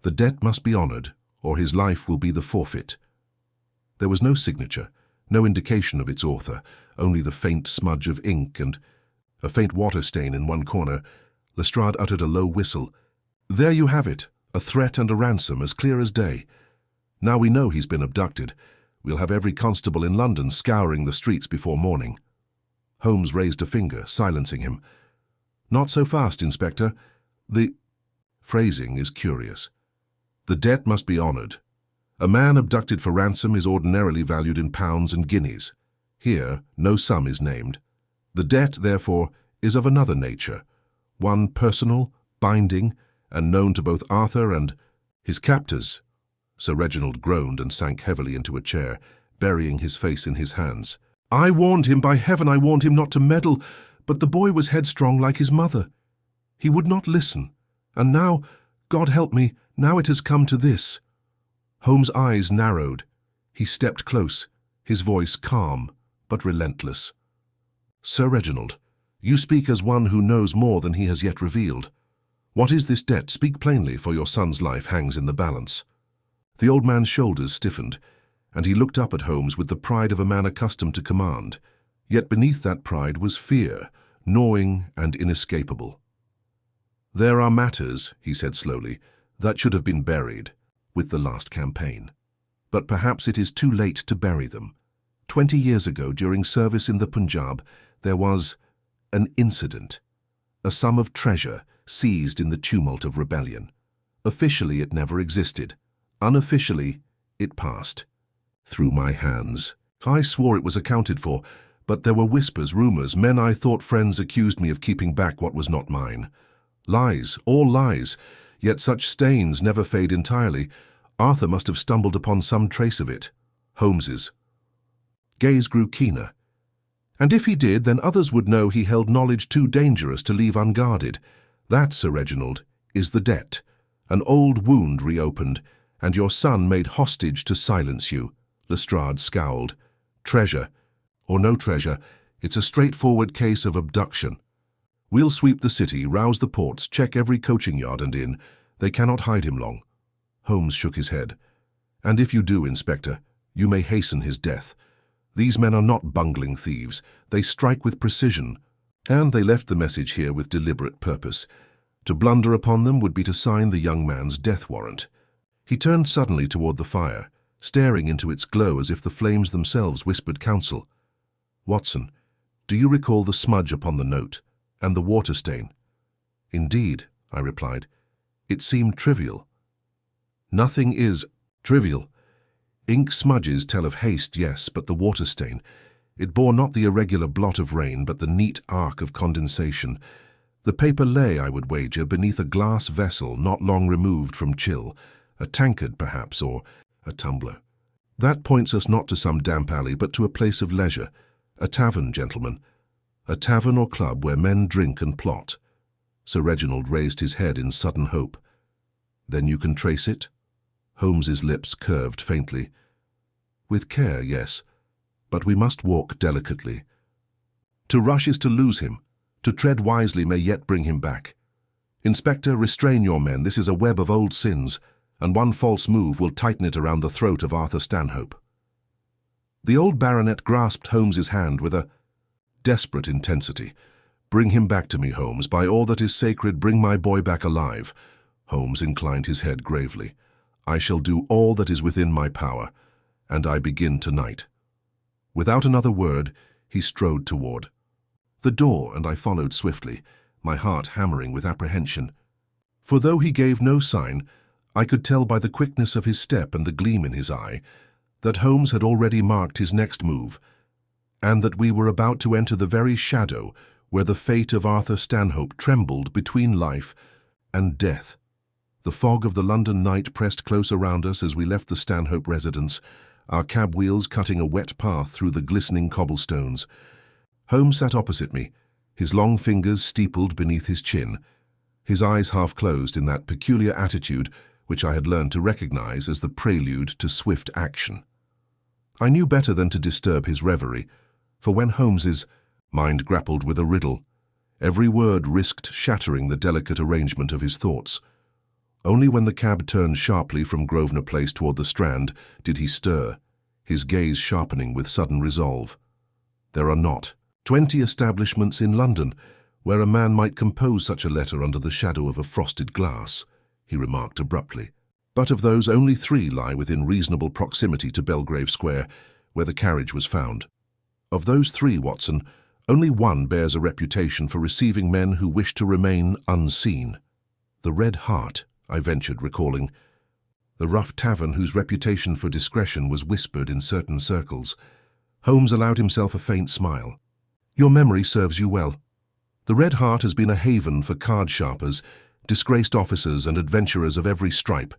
The debt must be honored, or his life will be the forfeit." There was no signature, no indication of its author, only the faint smudge of ink and a faint water stain in one corner. Lestrade uttered a low whistle. "There you have it, a threat and a ransom as clear as day. Now we know he's been abducted. We'll have every constable in London scouring the streets before morning." Holmes raised a finger, silencing him. "Not so fast, Inspector. The phrasing is curious. The debt must be honored. A man abducted for ransom is ordinarily valued in pounds and guineas. Here, no sum is named. The debt, therefore, is of another nature, one personal, binding, and known to both Arthur and his captors." Sir Reginald groaned and sank heavily into a chair, burying his face in his hands. "I warned him, by heaven I warned him not to meddle, but the boy was headstrong like his mother. He would not listen, and now, God help me, now it has come to this." Holmes' eyes narrowed. He stepped close, his voice calm but relentless. "Sir Reginald, you speak as one who knows more than he has yet revealed. What is this debt? Speak plainly, for your son's life hangs in the balance." The old man's shoulders stiffened, and he looked up at Holmes with the pride of a man accustomed to command. Yet beneath that pride was fear, gnawing and inescapable. "There are matters," he said slowly, "that should have been buried with the last campaign. But perhaps it is too late to bury them. 20 years ago, during service in the Punjab, there was an incident, a sum of treasure seized in the tumult of rebellion. Officially, it never existed. Unofficially, it passed through my hands. I swore it was accounted for, but there were whispers, rumors. Men I thought friends accused me of keeping back what was not mine. Lies, all lies, yet such stains never fade entirely. Arthur must have stumbled upon some trace of it. Holmes's gaze grew keener. And if he did, then others would know he held knowledge too dangerous to leave unguarded. That, Sir Reginald, is the debt, an old wound reopened, and your son made hostage to silence you, Lestrade scowled. Treasure, or no treasure, it's a straightforward case of abduction. We'll sweep the city, rouse the ports, check every coaching yard and inn. They cannot hide him long. Holmes shook his head. And if you do, Inspector, you may hasten his death. These men are not bungling thieves. They strike with precision. And they left the message here with deliberate purpose. To blunder upon them would be to sign the young man's death warrant. He turned suddenly toward the fire, staring into its glow as if the flames themselves whispered counsel. Watson, do you recall the smudge upon the note, and the water stain? Indeed, I replied. It seemed trivial. Nothing is trivial. Ink smudges tell of haste, yes, but the water stain, it bore not the irregular blot of rain, but the neat arc of condensation. The paper lay, I would wager, beneath a glass vessel not long removed from chill, a tankard perhaps, or a tumbler. That points us not to some damp alley, but to a place of leisure, a tavern, gentlemen, a tavern or club where men drink and plot. Sir Reginald raised his head in sudden hope. Then you can trace it? Holmes's lips curved faintly. With care, yes, but we must walk delicately. To rush is to lose him. To tread wisely may yet bring him back. Inspector, restrain your men. This is a web of old sins, and one false move will tighten it around the throat of Arthur Stanhope. The old baronet grasped Holmes's hand with a desperate intensity. Bring him back to me, Holmes. By all that is sacred, bring my boy back alive. Holmes inclined his head gravely. I shall do all that is within my power, and I begin tonight. Without another word, he strode toward the door, and I followed swiftly, my heart hammering with apprehension. For though he gave no sign, I could tell by the quickness of his step and the gleam in his eye that Holmes had already marked his next move, and that we were about to enter the very shadow where the fate of Arthur Stanhope trembled between life and death. The fog of the London night pressed close around us as we left the Stanhope residence, our cab wheels cutting a wet path through the glistening cobblestones. Holmes sat opposite me, his long fingers steepled beneath his chin, his eyes half closed in that peculiar attitude which I had learned to recognize as the prelude to swift action. I knew better than to disturb his reverie, for when Holmes's mind grappled with a riddle, every word risked shattering the delicate arrangement of his thoughts. Only when the cab turned sharply from Grosvenor Place toward the Strand did he stir, his gaze sharpening with sudden resolve. There are not 20 establishments in London where a man might compose such a letter under the shadow of a frosted glass, he remarked abruptly. But of those, only 3 lie within reasonable proximity to Belgrave Square, where the carriage was found. Of those 3, Watson, only one bears a reputation for receiving men who wish to remain unseen. The Red Hart, I ventured, recalling. The rough tavern whose reputation for discretion was whispered in certain circles. Holmes allowed himself a faint smile. Your memory serves you well. The Red Hart has been a haven for card sharpers, disgraced officers and adventurers of every stripe.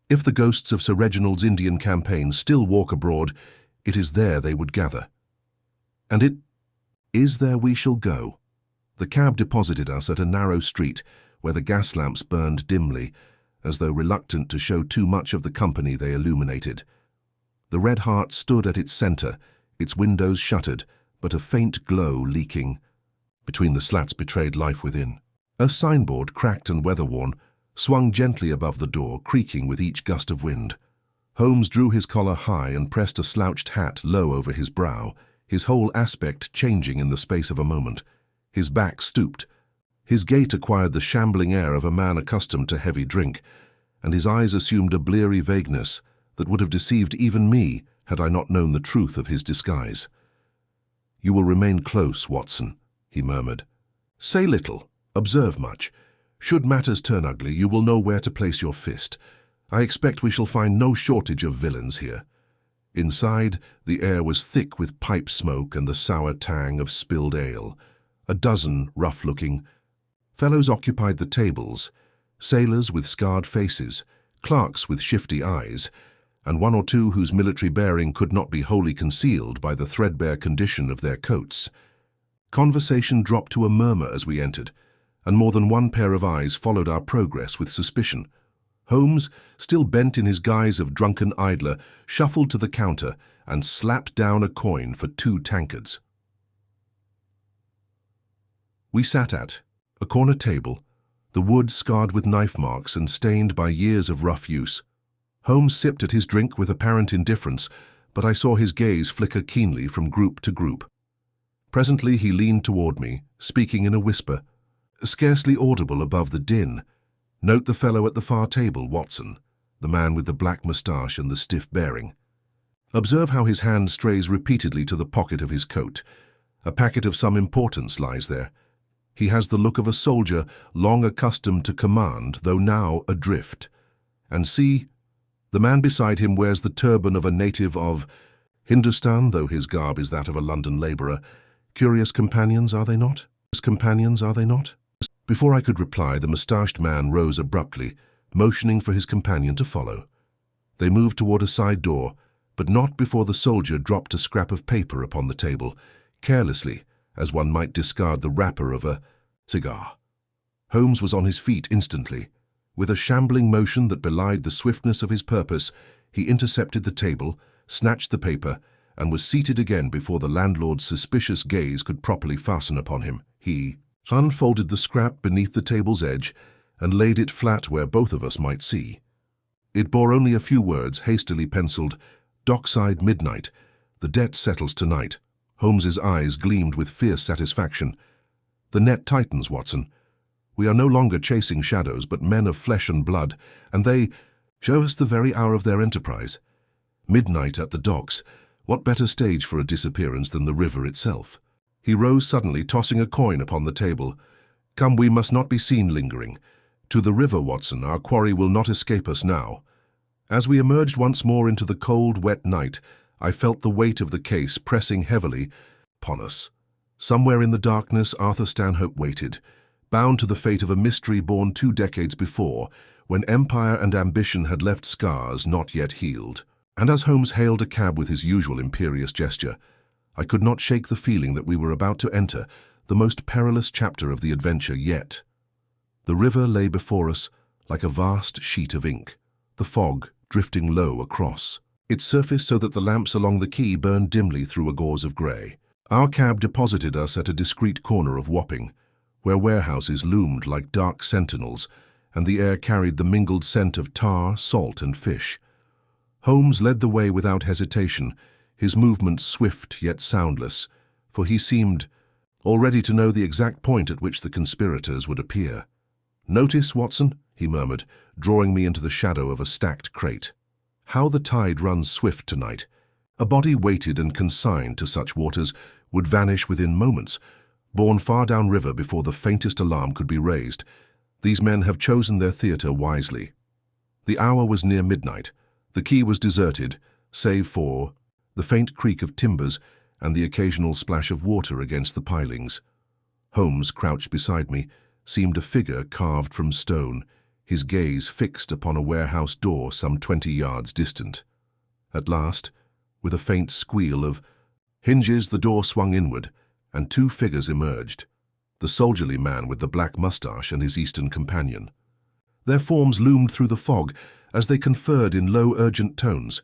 If the ghosts of Sir Reginald's Indian campaign still walk abroad, it is there they would gather. And it is there we shall go. The cab deposited us at a narrow street where the gas lamps burned dimly, as though reluctant to show too much of the company they illuminated. The Red Hart stood at its centre, its windows shuttered, but a faint glow leaking. Between the slats betrayed life within. A signboard, cracked and weather-worn, swung gently above the door, creaking with each gust of wind. Holmes drew his collar high and pressed a slouched hat low over his brow, his whole aspect changing in the space of a moment. His back stooped. His gait acquired the shambling air of a man accustomed to heavy drink, and his eyes assumed a bleary vagueness that would have deceived even me had I not known the truth of his disguise. You will remain close, Watson, he murmured. Say little, observe much. Should matters turn ugly, you will know where to place your fist. I expect we shall find no shortage of villains here. Inside, the air was thick with pipe smoke and the sour tang of spilled ale. A dozen rough-looking fellows occupied the tables, sailors with scarred faces, clerks with shifty eyes, and 1 or 2 whose military bearing could not be wholly concealed by the threadbare condition of their coats. Conversation dropped to a murmur as we entered, and more than one pair of eyes followed our progress with suspicion. Holmes, still bent in his guise of drunken idler, shuffled to the counter and slapped down a coin for 2 tankards. We sat at a corner table, the wood scarred with knife marks and stained by years of rough use. Holmes sipped at his drink with apparent indifference, but I saw his gaze flicker keenly from group to group. Presently he leaned toward me, speaking in a whisper, scarcely audible above the din. "Note the fellow at the far table, Watson, the man with the black moustache and the stiff bearing. Observe how his hand strays repeatedly to the pocket of his coat. A packet of some importance lies there. He has the look of a soldier long accustomed to command, though now adrift. And see, the man beside him wears the turban of a native of Hindustan, though his garb is that of a London labourer. Curious companions, are they not? Before I could reply, the moustached man rose abruptly, motioning for his companion to follow. They moved toward a side door, but not before the soldier dropped a scrap of paper upon the table, carelessly, as one might discard the wrapper of a cigar. Holmes was on his feet instantly. With a shambling motion that belied the swiftness of his purpose, he intercepted the table, snatched the paper, and was seated again before the landlord's suspicious gaze could properly fasten upon him. He unfolded the scrap beneath the table's edge and laid it flat where both of us might see. It bore only a few words, hastily penciled, "Dockside midnight. The debt settles tonight." Holmes's eyes gleamed with fierce satisfaction. "The net tightens, Watson. We are no longer chasing shadows, but men of flesh and blood, and they show us the very hour of their enterprise. Midnight at the docks. What better stage for a disappearance than the river itself?" He rose suddenly, tossing a coin upon the table. "Come, we must not be seen lingering. To the river, Watson. Our quarry will not escape us now." As we emerged once more into the cold, wet night, I felt the weight of the case pressing heavily upon us. Somewhere in the darkness, Arthur Stanhope waited, bound to the fate of a mystery born 2 decades before, when empire and ambition had left scars not yet healed. And as Holmes hailed a cab with his usual imperious gesture, I could not shake the feeling that we were about to enter the most perilous chapter of the adventure yet. The river lay before us like a vast sheet of ink, the fog drifting low across its surface so that the lamps along the quay burned dimly through a gauze of grey. Our cab deposited us at a discreet corner of Wapping, where warehouses loomed like dark sentinels, and the air carried the mingled scent of tar, salt, and fish. Holmes led the way without hesitation, his movements swift yet soundless, for he seemed already to know the exact point at which the conspirators would appear. "Notice, Watson," he murmured, drawing me into the shadow of a stacked crate. "How the tide runs swift tonight. A body weighted and consigned to such waters would vanish within moments, borne far down river before the faintest alarm could be raised. These men have chosen their theatre wisely." The hour was near midnight. The quay was deserted, save for the faint creak of timbers and the occasional splash of water against the pilings. Holmes, crouched beside me, seemed a figure carved from stone, his gaze fixed upon a warehouse door some 20 yards distant. At last, with a faint squeal of hinges, the door swung inward, and 2 figures emerged, the soldierly man with the black moustache and his Eastern companion. Their forms loomed through the fog as they conferred in low, urgent tones.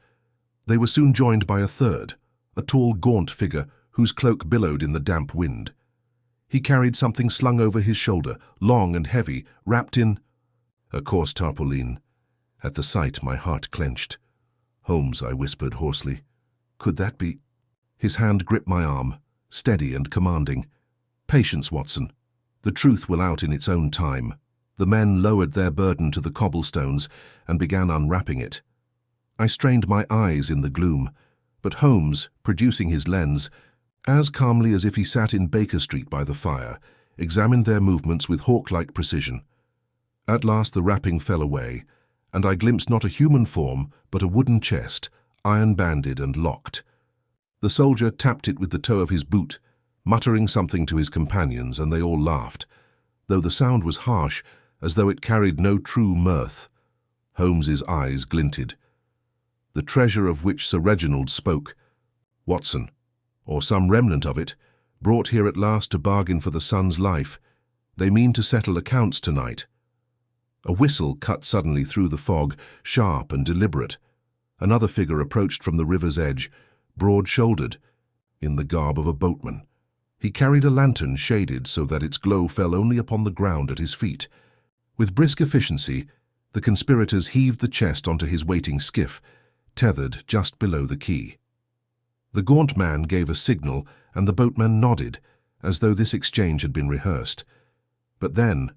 They were soon joined by a third, a tall, gaunt figure whose cloak billowed in the damp wind. He carried something slung over his shoulder, long and heavy, wrapped in a coarse tarpaulin. At the sight, my heart clenched. "Holmes," I whispered hoarsely. "Could that be—" His hand gripped my arm, steady and commanding. "Patience, Watson. The truth will out in its own time." The men lowered their burden to the cobblestones and began unwrapping it. I strained my eyes in the gloom, but Holmes, producing his lens, as calmly as if he sat in Baker Street by the fire, examined their movements with hawk-like precision. At last the wrapping fell away, and I glimpsed not a human form, but a wooden chest, iron-banded and locked. The soldier tapped it with the toe of his boot, muttering something to his companions, and they all laughed, though the sound was harsh, as though it carried no true mirth. Holmes's eyes glinted. "The treasure of which Sir Reginald spoke, Watson, or some remnant of it, brought here at last to bargain for the son's life. They mean to settle accounts tonight." A whistle cut suddenly through the fog, sharp and deliberate. Another figure approached from the river's edge, broad-shouldered, in the garb of a boatman. He carried a lantern shaded so that its glow fell only upon the ground at his feet. With brisk efficiency, the conspirators heaved the chest onto his waiting skiff, tethered just below the quay. The gaunt man gave a signal, and the boatman nodded, as though this exchange had been rehearsed. But then,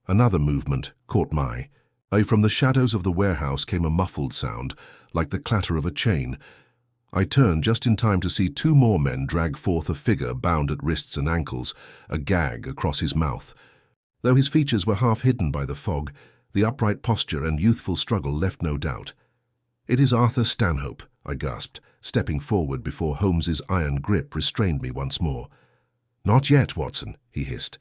another movement caught my eye. From the shadows of the warehouse came a muffled sound, like the clatter of a chain. I turned just in time to see two more men drag forth a figure bound at wrists and ankles, a gag across his mouth. Though his features were half hidden by the fog, the upright posture and youthful struggle left no doubt. "It is Arthur Stanhope," I gasped, stepping forward before Holmes's iron grip restrained me once more. "Not yet, Watson," he hissed.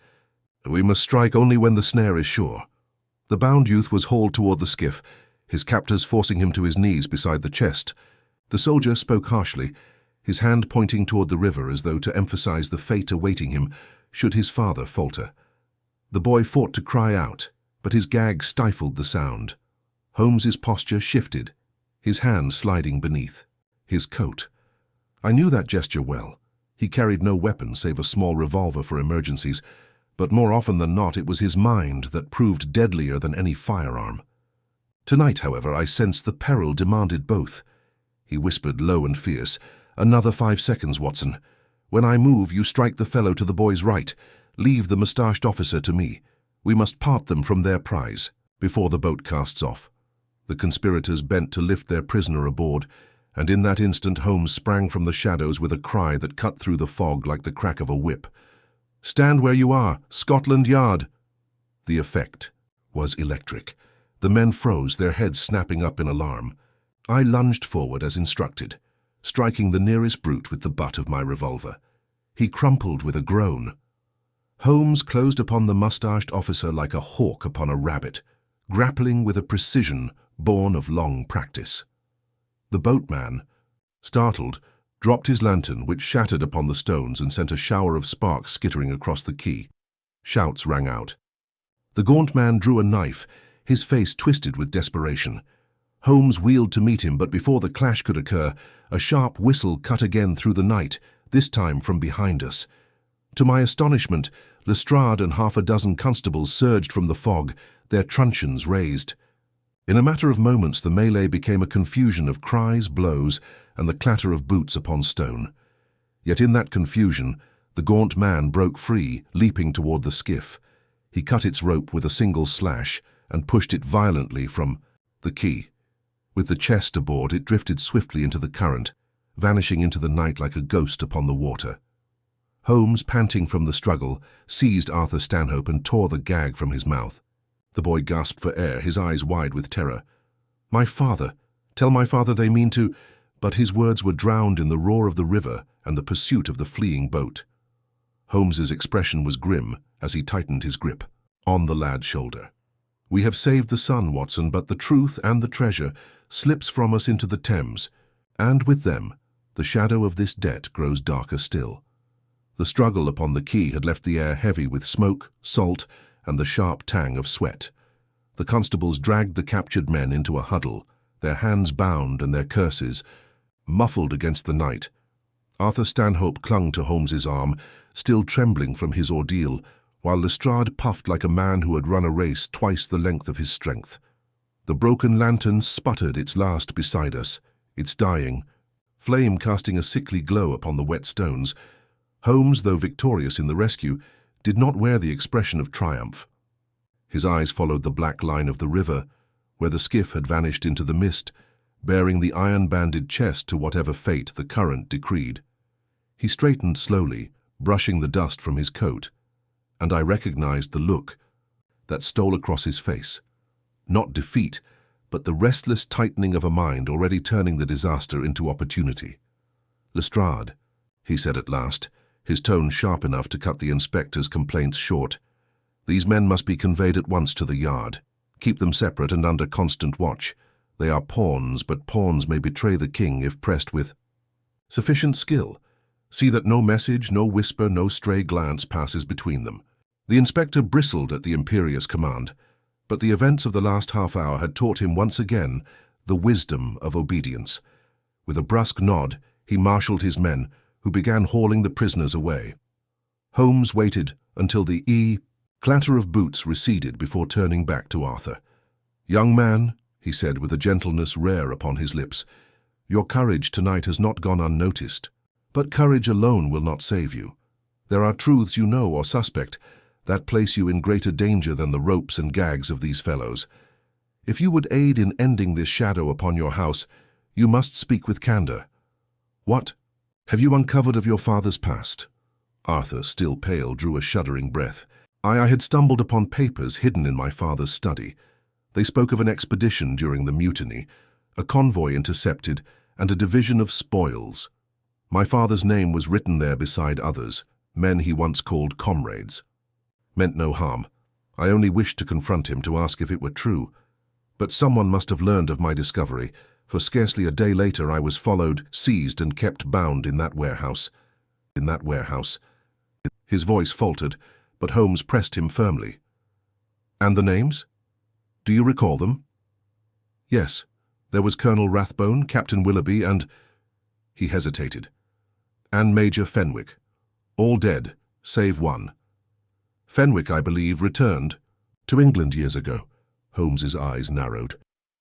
"We must strike only when the snare is sure." The bound youth was hauled toward the skiff, his captors forcing him to his knees beside the chest. The soldier spoke harshly, his hand pointing toward the river as though to emphasize the fate awaiting him should his father falter. The boy fought to cry out, but his gag stifled the sound. Holmes's posture shifted, his hand sliding beneath his coat. I knew that gesture well. He carried no weapon save a small revolver for emergencies, but more often than not it was his mind that proved deadlier than any firearm. Tonight, however, I sensed the peril demanded both. He whispered low and fierce, "Another 5 seconds, Watson. When I move, you strike the fellow to the boy's right. Leave the moustached officer to me. We must part them from their prize before the boat casts off." The conspirators bent to lift their prisoner aboard, and in that instant Holmes sprang from the shadows with a cry that cut through the fog like the crack of a whip. "Stand where you are! Scotland Yard!" The effect was electric. The men froze, their heads snapping up in alarm. I lunged forward as instructed, striking the nearest brute with the butt of my revolver. He crumpled with a groan. Holmes closed upon the moustached officer like a hawk upon a rabbit, grappling with a precision born of long practice. The boatman, startled, dropped his lantern, which shattered upon the stones and sent a shower of sparks skittering across the quay. Shouts rang out. The gaunt man drew a knife, his face twisted with desperation. Holmes wheeled to meet him, but before the clash could occur, a sharp whistle cut again through the night, this time from behind us. To my astonishment, Lestrade and half a dozen constables surged from the fog, their truncheons raised. In a matter of moments, the melee became a confusion of cries, blows, and the clatter of boots upon stone. Yet in that confusion, the gaunt man broke free, leaping toward the skiff. He cut its rope with a single slash and pushed it violently from the quay. With the chest aboard, it drifted swiftly into the current, vanishing into the night like a ghost upon the water. Holmes, panting from the struggle, seized Arthur Stanhope and tore the gag from his mouth. The boy gasped for air, his eyes wide with terror. "My father! Tell my father they mean to—" But his words were drowned in the roar of the river and the pursuit of the fleeing boat. Holmes's expression was grim as he tightened his grip on the lad's shoulder. "We have saved the son, Watson, but the truth and the treasure slips from us into the Thames, and with them, the shadow of this debt grows darker still." The struggle upon the quay had left the air heavy with smoke, salt, and the sharp tang of sweat. The constables dragged the captured men into a huddle, their hands bound and their curses muffled against the night. Arthur Stanhope clung to Holmes's arm, still trembling from his ordeal, while Lestrade puffed like a man who had run a race twice the length of his strength. The broken lantern sputtered its last beside us, its dying, flame casting a sickly glow upon the wet stones. Holmes, though victorious in the rescue, did not wear the expression of triumph. His eyes followed the black line of the river, where the skiff had vanished into the mist, bearing the iron-banded chest to whatever fate the current decreed. He straightened slowly, brushing the dust from his coat, and I recognized the look that stole across his face. Not defeat, but the restless tightening of a mind already turning the disaster into opportunity. "Lestrade," he said at last, his tone sharp enough to cut the inspector's complaints short. "These men must be conveyed at once to the yard. Keep them separate and under constant watch. They are pawns, but pawns may betray the king if pressed with sufficient skill. See that no message, no whisper, no stray glance passes between them." The inspector bristled at the imperious command. But the events of the last half hour had taught him once again the wisdom of obedience. With a brusque nod, he marshalled his men, who began hauling the prisoners away. Holmes waited until the clatter of boots receded before turning back to Arthur. "Young man," he said with a gentleness rare upon his lips, "your courage tonight has not gone unnoticed. But courage alone will not save you. There are truths you know or suspect that place you in greater danger than the ropes and gags of these fellows. If you would aid in ending this shadow upon your house, you must speak with candor. What have you uncovered of your father's past?" Arthur, still pale, drew a shuddering breath. I had stumbled upon papers hidden in my father's study. They spoke of an expedition during the mutiny, a convoy intercepted, and a division of spoils. My father's name was written there beside others, men he once called comrades. Meant no harm. I only wished to confront him to ask if it were true. But someone must have learned of my discovery, for scarcely a day later I was followed, seized, and kept bound in that warehouse. His voice faltered, but Holmes pressed him firmly. "And the names? Do you recall them?" "Yes. There was Colonel Rathbone, Captain Willoughby, and—" He hesitated. "And Major Fenwick. All dead, save one. Fenwick, I believe, returned to England years ago." Holmes's eyes narrowed.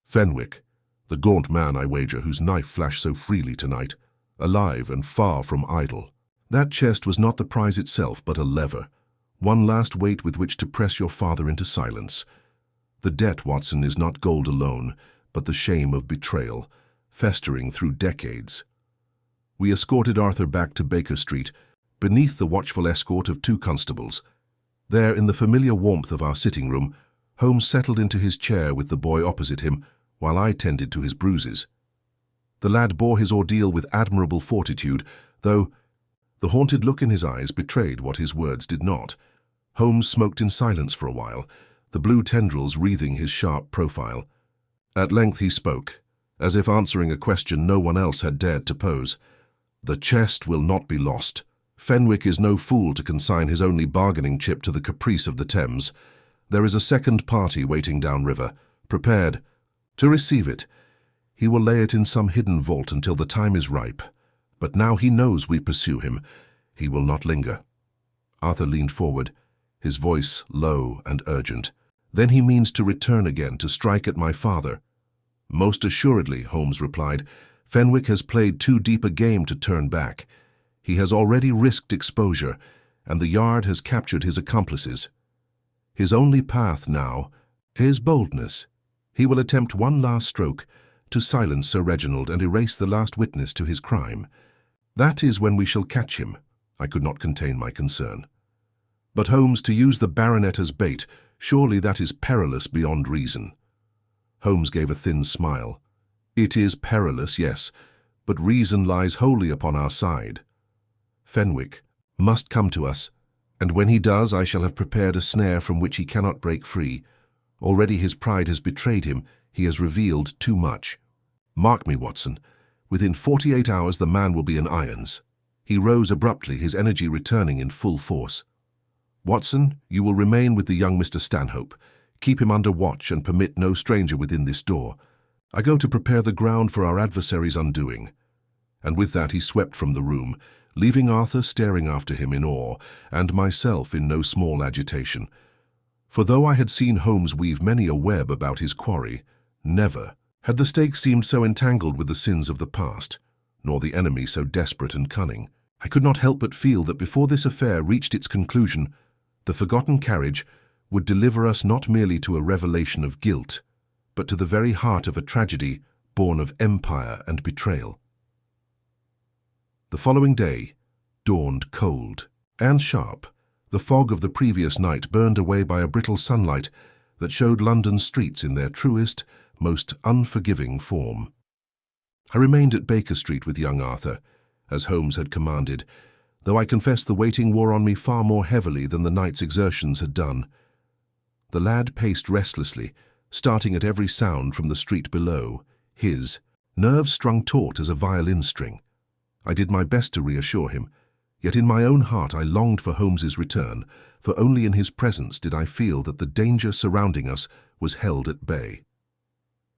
"Fenwick, the gaunt man, I wager, whose knife flashed so freely tonight, alive and far from idle. That chest was not the prize itself, but a lever, one last weight with which to press your father into silence. The debt, Watson, is not gold alone, but the shame of betrayal, festering through decades." We escorted Arthur back to Baker Street, beneath the watchful escort of 2 constables. There, in the familiar warmth of our sitting room, Holmes settled into his chair with the boy opposite him, while I tended to his bruises. The lad bore his ordeal with admirable fortitude, though the haunted look in his eyes betrayed what his words did not. Holmes smoked in silence for a while, the blue tendrils wreathing his sharp profile. At length he spoke, as if answering a question no one else had dared to pose. "The chest will not be lost. Fenwick is no fool to consign his only bargaining chip to the caprice of the Thames. There is a second party waiting downriver, prepared to receive it. He will lay it in some hidden vault until the time is ripe. But now he knows we pursue him. He will not linger." Arthur leaned forward, his voice low and urgent. "Then he means to return again to strike at my father?" "Most assuredly," Holmes replied. "Fenwick has played too deep a game to turn back. He has already risked exposure, and the Yard has captured his accomplices. His only path now is boldness. He will attempt one last stroke to silence Sir Reginald and erase the last witness to his crime. That is when we shall catch him." I could not contain my concern. "But Holmes, to use the baronet as bait, surely that is perilous beyond reason." Holmes gave a thin smile. "It is perilous, yes, but reason lies wholly upon our side. Fenwick must come to us, and when he does I shall have prepared a snare from which he cannot break free. Already his pride has betrayed him. He has revealed too much. Mark me, Watson. Within 48 hours the man will be in irons." He rose abruptly, his energy returning in full force. "Watson, you will remain with the young Mr. Stanhope. Keep him under watch and permit no stranger within this door. I go to prepare the ground for our adversary's undoing." And with that he swept from the room, leaving Arthur staring after him in awe, and myself in no small agitation. For though I had seen Holmes weave many a web about his quarry, never had the stake seemed so entangled with the sins of the past, nor the enemy so desperate and cunning. I could not help but feel that before this affair reached its conclusion, the forgotten Carriage would deliver us not merely to a revelation of guilt, but to the very heart of a tragedy born of empire and betrayal. The following day dawned cold and sharp. The fog of the previous night burned away by a brittle sunlight that showed London's streets in their truest, most unforgiving form. I remained at Baker Street with young Arthur, as Holmes had commanded, though I confess the waiting wore on me far more heavily than the night's exertions had done. The lad paced restlessly, starting at every sound from the street below, his nerves strung taut as a violin string. I did my best to reassure him, yet in my own heart I longed for Holmes's return, for only in his presence did I feel that the danger surrounding us was held at bay.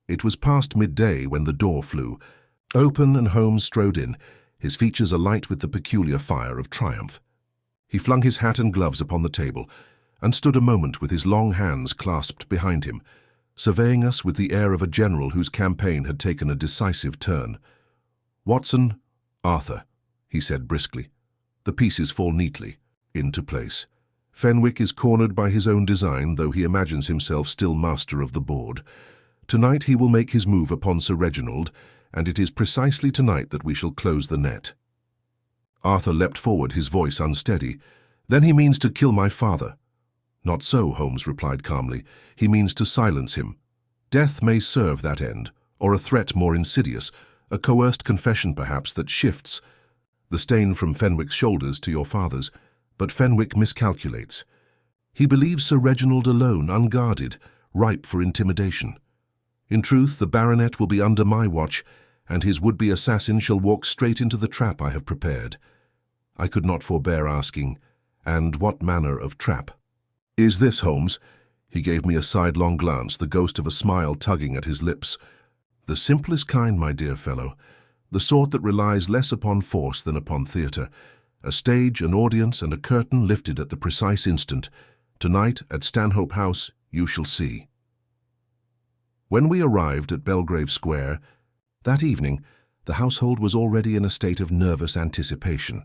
It was past midday when the door flew open and Holmes strode in, his features alight with the peculiar fire of triumph. He flung his hat and gloves upon the table and stood a moment with his long hands clasped behind him, surveying us with the air of a general whose campaign had taken a decisive turn. "Watson, Arthur," he said briskly. "The pieces fall neatly into place. Fenwick is cornered by his own design, though he imagines himself still master of the board. Tonight he will make his move upon Sir Reginald, and it is precisely tonight that we shall close the net." Arthur leapt forward, his voice unsteady. "Then he means to kill my father." "Not so," Holmes replied calmly. "He means to silence him. Death may serve that end, or a threat more insidious, a coerced confession perhaps that shifts the stain from Fenwick's shoulders to your father's. But Fenwick miscalculates. He believes Sir Reginald alone, unguarded, ripe for intimidation. In truth, the baronet will be under my watch, and his would-be assassin shall walk straight into the trap I have prepared." I could not forbear asking, "And what manner of trap is this, Holmes?" He gave me a sidelong glance, the ghost of a smile tugging at his lips. "The simplest kind, my dear fellow, the sort that relies less upon force than upon theatre. A stage, an audience, and a curtain lifted at the precise instant. Tonight, at Stanhope House, you shall see." When we arrived at Belgrave Square, that evening, the household was already in a state of nervous anticipation.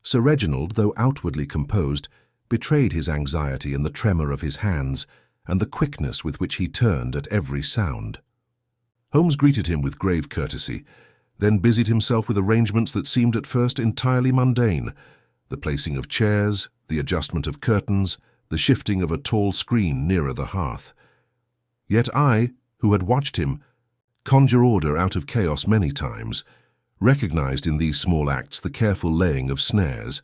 Sir Reginald, though outwardly composed, betrayed his anxiety in the tremor of his hands and the quickness with which he turned at every sound. Holmes greeted him with grave courtesy, then busied himself with arrangements that seemed at first entirely mundane: the placing of chairs, the adjustment of curtains, the shifting of a tall screen nearer the hearth. Yet I, who had watched him conjure order out of chaos many times, recognized in these small acts the careful laying of snares.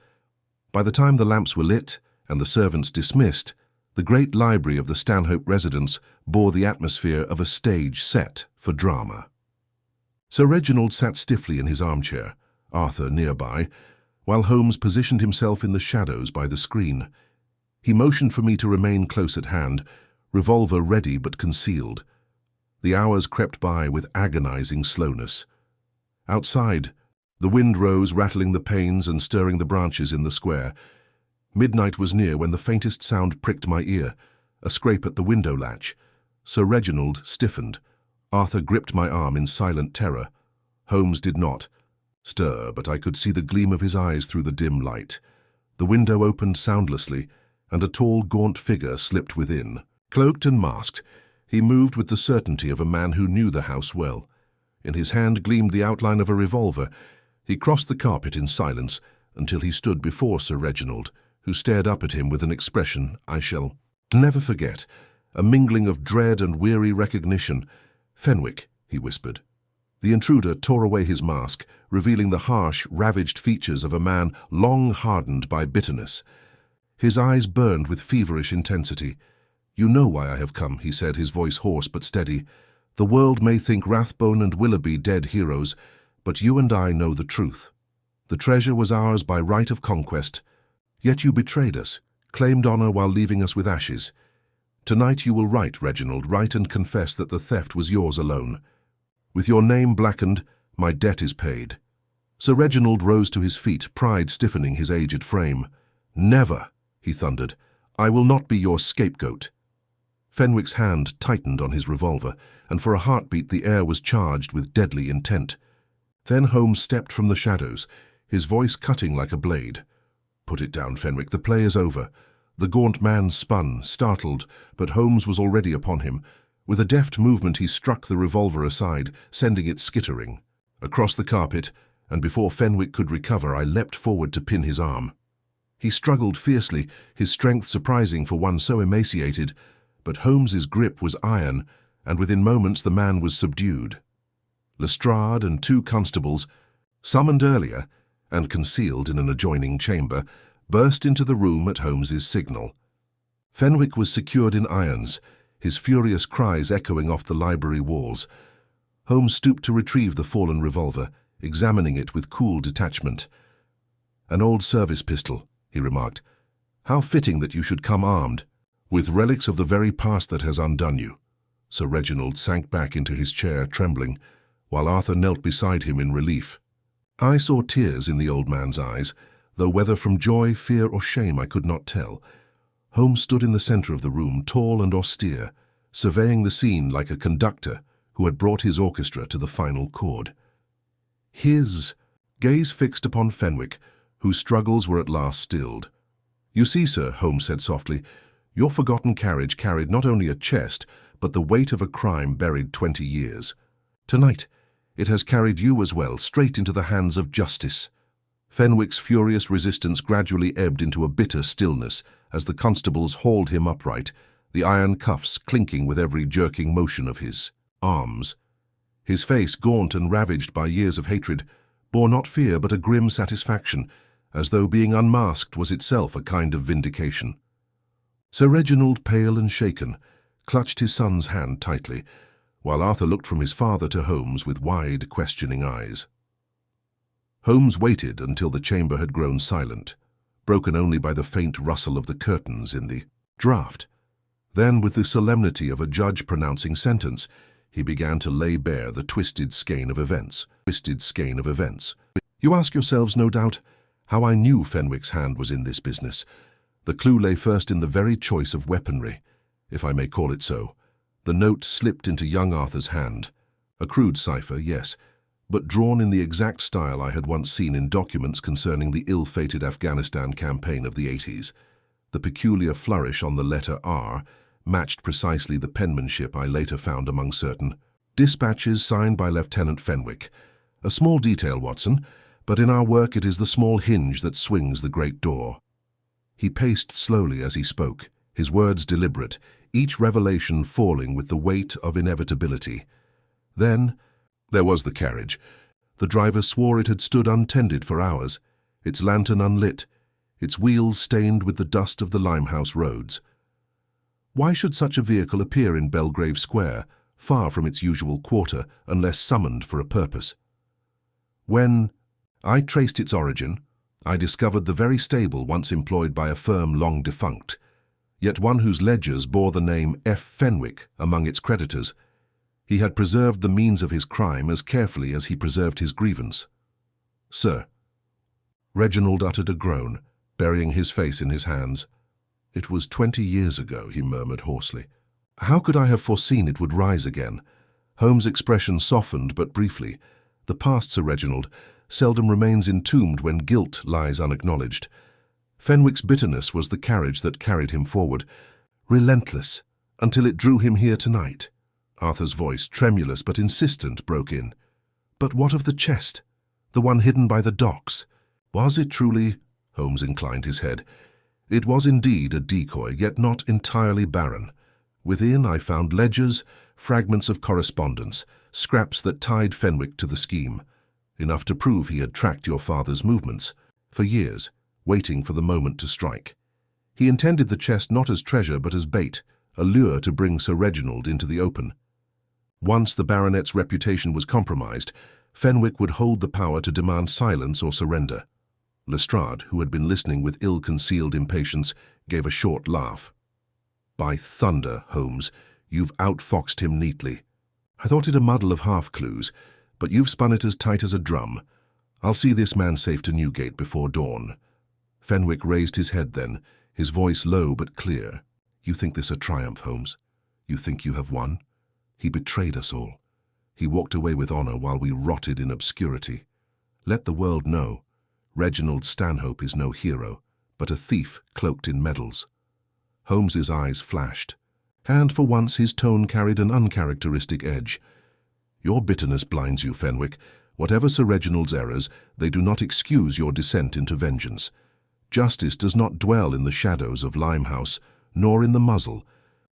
By the time the lamps were lit and the servants dismissed, the great library of the Stanhope residence bore the atmosphere of a stage set for drama. Sir Reginald sat stiffly in his armchair, Arthur nearby, while Holmes positioned himself in the shadows by the screen. He motioned for me to remain close at hand, revolver ready but concealed. The hours crept by with agonizing slowness. Outside, the wind rose, rattling the panes and stirring the branches in the square. Midnight was near when the faintest sound pricked my ear, a scrape at the window latch. Sir Reginald stiffened. Arthur gripped my arm in silent terror. Holmes did not stir, but I could see the gleam of his eyes through the dim light. The window opened soundlessly, and a tall, gaunt figure slipped within. Cloaked and masked, he moved with the certainty of a man who knew the house well. In his hand gleamed the outline of a revolver. He crossed the carpet in silence until he stood before Sir Reginald, who stared up at him with an expression I shall never forget, a mingling of dread and weary recognition. "Fenwick," he whispered. The intruder tore away his mask, revealing the harsh, ravaged features of a man long hardened by bitterness. His eyes burned with feverish intensity. "You know why I have come," he said, his voice hoarse but steady. "The world may think Rathbone and Willoughby dead heroes, but you and I know the truth. The treasure was ours by right of conquest, yet you betrayed us, claimed honor while leaving us with ashes. Tonight you will write, Reginald, write and confess that the theft was yours alone. With your name blackened, my debt is paid." Sir Reginald rose to his feet, pride stiffening his aged frame. "Never," he thundered. "I will not be your scapegoat." Fenwick's hand tightened on his revolver, and for a heartbeat the air was charged with deadly intent. Then Holmes stepped from the shadows, his voice cutting like a blade. "Put it down, Fenwick, the play is over." The gaunt man spun, startled, but Holmes was already upon him. With a deft movement he struck the revolver aside, sending it skittering across the carpet, and before Fenwick could recover I leapt forward to pin his arm. He struggled fiercely, his strength surprising for one so emaciated, but Holmes's grip was iron, and within moments the man was subdued. Lestrade and 2 constables, summoned earlier and concealed in an adjoining chamber, burst into the room at Holmes's signal. Fenwick was secured in irons, his furious cries echoing off the library walls. Holmes stooped to retrieve the fallen revolver, examining it with cool detachment. "An old service pistol," he remarked. "How fitting that you should come armed." with relics of the very past that has undone you. Sir Reginald sank back into his chair, trembling, while Arthur knelt beside him in relief. I saw tears in the old man's eyes, though whether from joy, fear, or shame I could not tell. Holmes stood in the centre of the room, tall and austere, surveying the scene like a conductor who had brought his orchestra to the final chord. His gaze fixed upon Fenwick, whose struggles were at last stilled. "You see, sir," Holmes said softly, "your forgotten carriage carried not only a chest, but the weight of a crime buried 20 years. Tonight, it has carried you as well, straight into the hands of justice." Fenwick's furious resistance gradually ebbed into a bitter stillness as the constables hauled him upright, the iron cuffs clinking with every jerking motion of his arms. His face, gaunt and ravaged by years of hatred, bore not fear but a grim satisfaction, as though being unmasked was itself a kind of vindication. Sir Reginald, pale and shaken, clutched his son's hand tightly, while Arthur looked from his father to Holmes with wide, questioning eyes. Holmes waited until the chamber had grown silent, broken only by the faint rustle of the curtains in the draught. Then, with the solemnity of a judge pronouncing sentence, he began to lay bare the twisted skein of events. You ask yourselves, no doubt, how I knew Fenwick's hand was in this business. The clue lay first in the very choice of weaponry, if I may call it so. The note slipped into young Arthur's hand. A crude cipher, yes, but drawn in the exact style I had once seen in documents concerning the ill-fated Afghanistan campaign of the 80s. The peculiar flourish on the letter R matched precisely the penmanship I later found among certain dispatches signed by Lieutenant Fenwick. A small detail, Watson, but in our work it is the small hinge that swings the great door. He paced slowly as he spoke, his words deliberate, each revelation falling with the weight of inevitability. Then there was the carriage. The driver swore it had stood untended for hours, its lantern unlit, its wheels stained with the dust of the Limehouse roads. Why should such a vehicle appear in Belgrave Square, far from its usual quarter, unless summoned for a purpose? When I traced its origin, I discovered the very stable once employed by a firm long defunct, yet one whose ledgers bore the name F. Fenwick among its creditors. He had preserved the means of his crime as carefully as he preserved his grievance. "Sir." Reginald uttered a groan, burying his face in his hands. "It was 20 years ago," he murmured hoarsely. "How could I have foreseen it would rise again?" Holmes' expression softened but briefly. The past, Sir Reginald, seldom remains entombed when guilt lies unacknowledged. Fenwick's bitterness was the carriage that carried him forward, relentless, until it drew him here tonight. Arthur's voice, tremulous but insistent, broke in. "But what of the chest? The one hidden by the docks? Was it truly—" Holmes inclined his head. "It was indeed a decoy, yet not entirely barren. Within I found ledgers, fragments of correspondence, scraps that tied Fenwick to the scheme, enough to prove he had tracked your father's movements, for years, waiting for the moment to strike. He intended the chest not as treasure but as bait, a lure to bring Sir Reginald into the open. Once the baronet's reputation was compromised, Fenwick would hold the power to demand silence or surrender." Lestrade, who had been listening with ill-concealed impatience, gave a short laugh. "By thunder, Holmes, you've outfoxed him neatly. I thought it a muddle of half-clues, but you've spun it as tight as a drum. I'll see this man safe to Newgate before dawn." Fenwick raised his head then, his voice low but clear. "You think this a triumph, Holmes? You think you have won? He betrayed us all. He walked away with honor while we rotted in obscurity. Let the world know. Reginald Stanhope is no hero, but a thief cloaked in medals." Holmes's eyes flashed, and for once his tone carried an uncharacteristic edge. "Your bitterness blinds you, Fenwick. Whatever Sir Reginald's errors, they do not excuse your descent into vengeance. Justice does not dwell in the shadows of Limehouse, nor in the muzzle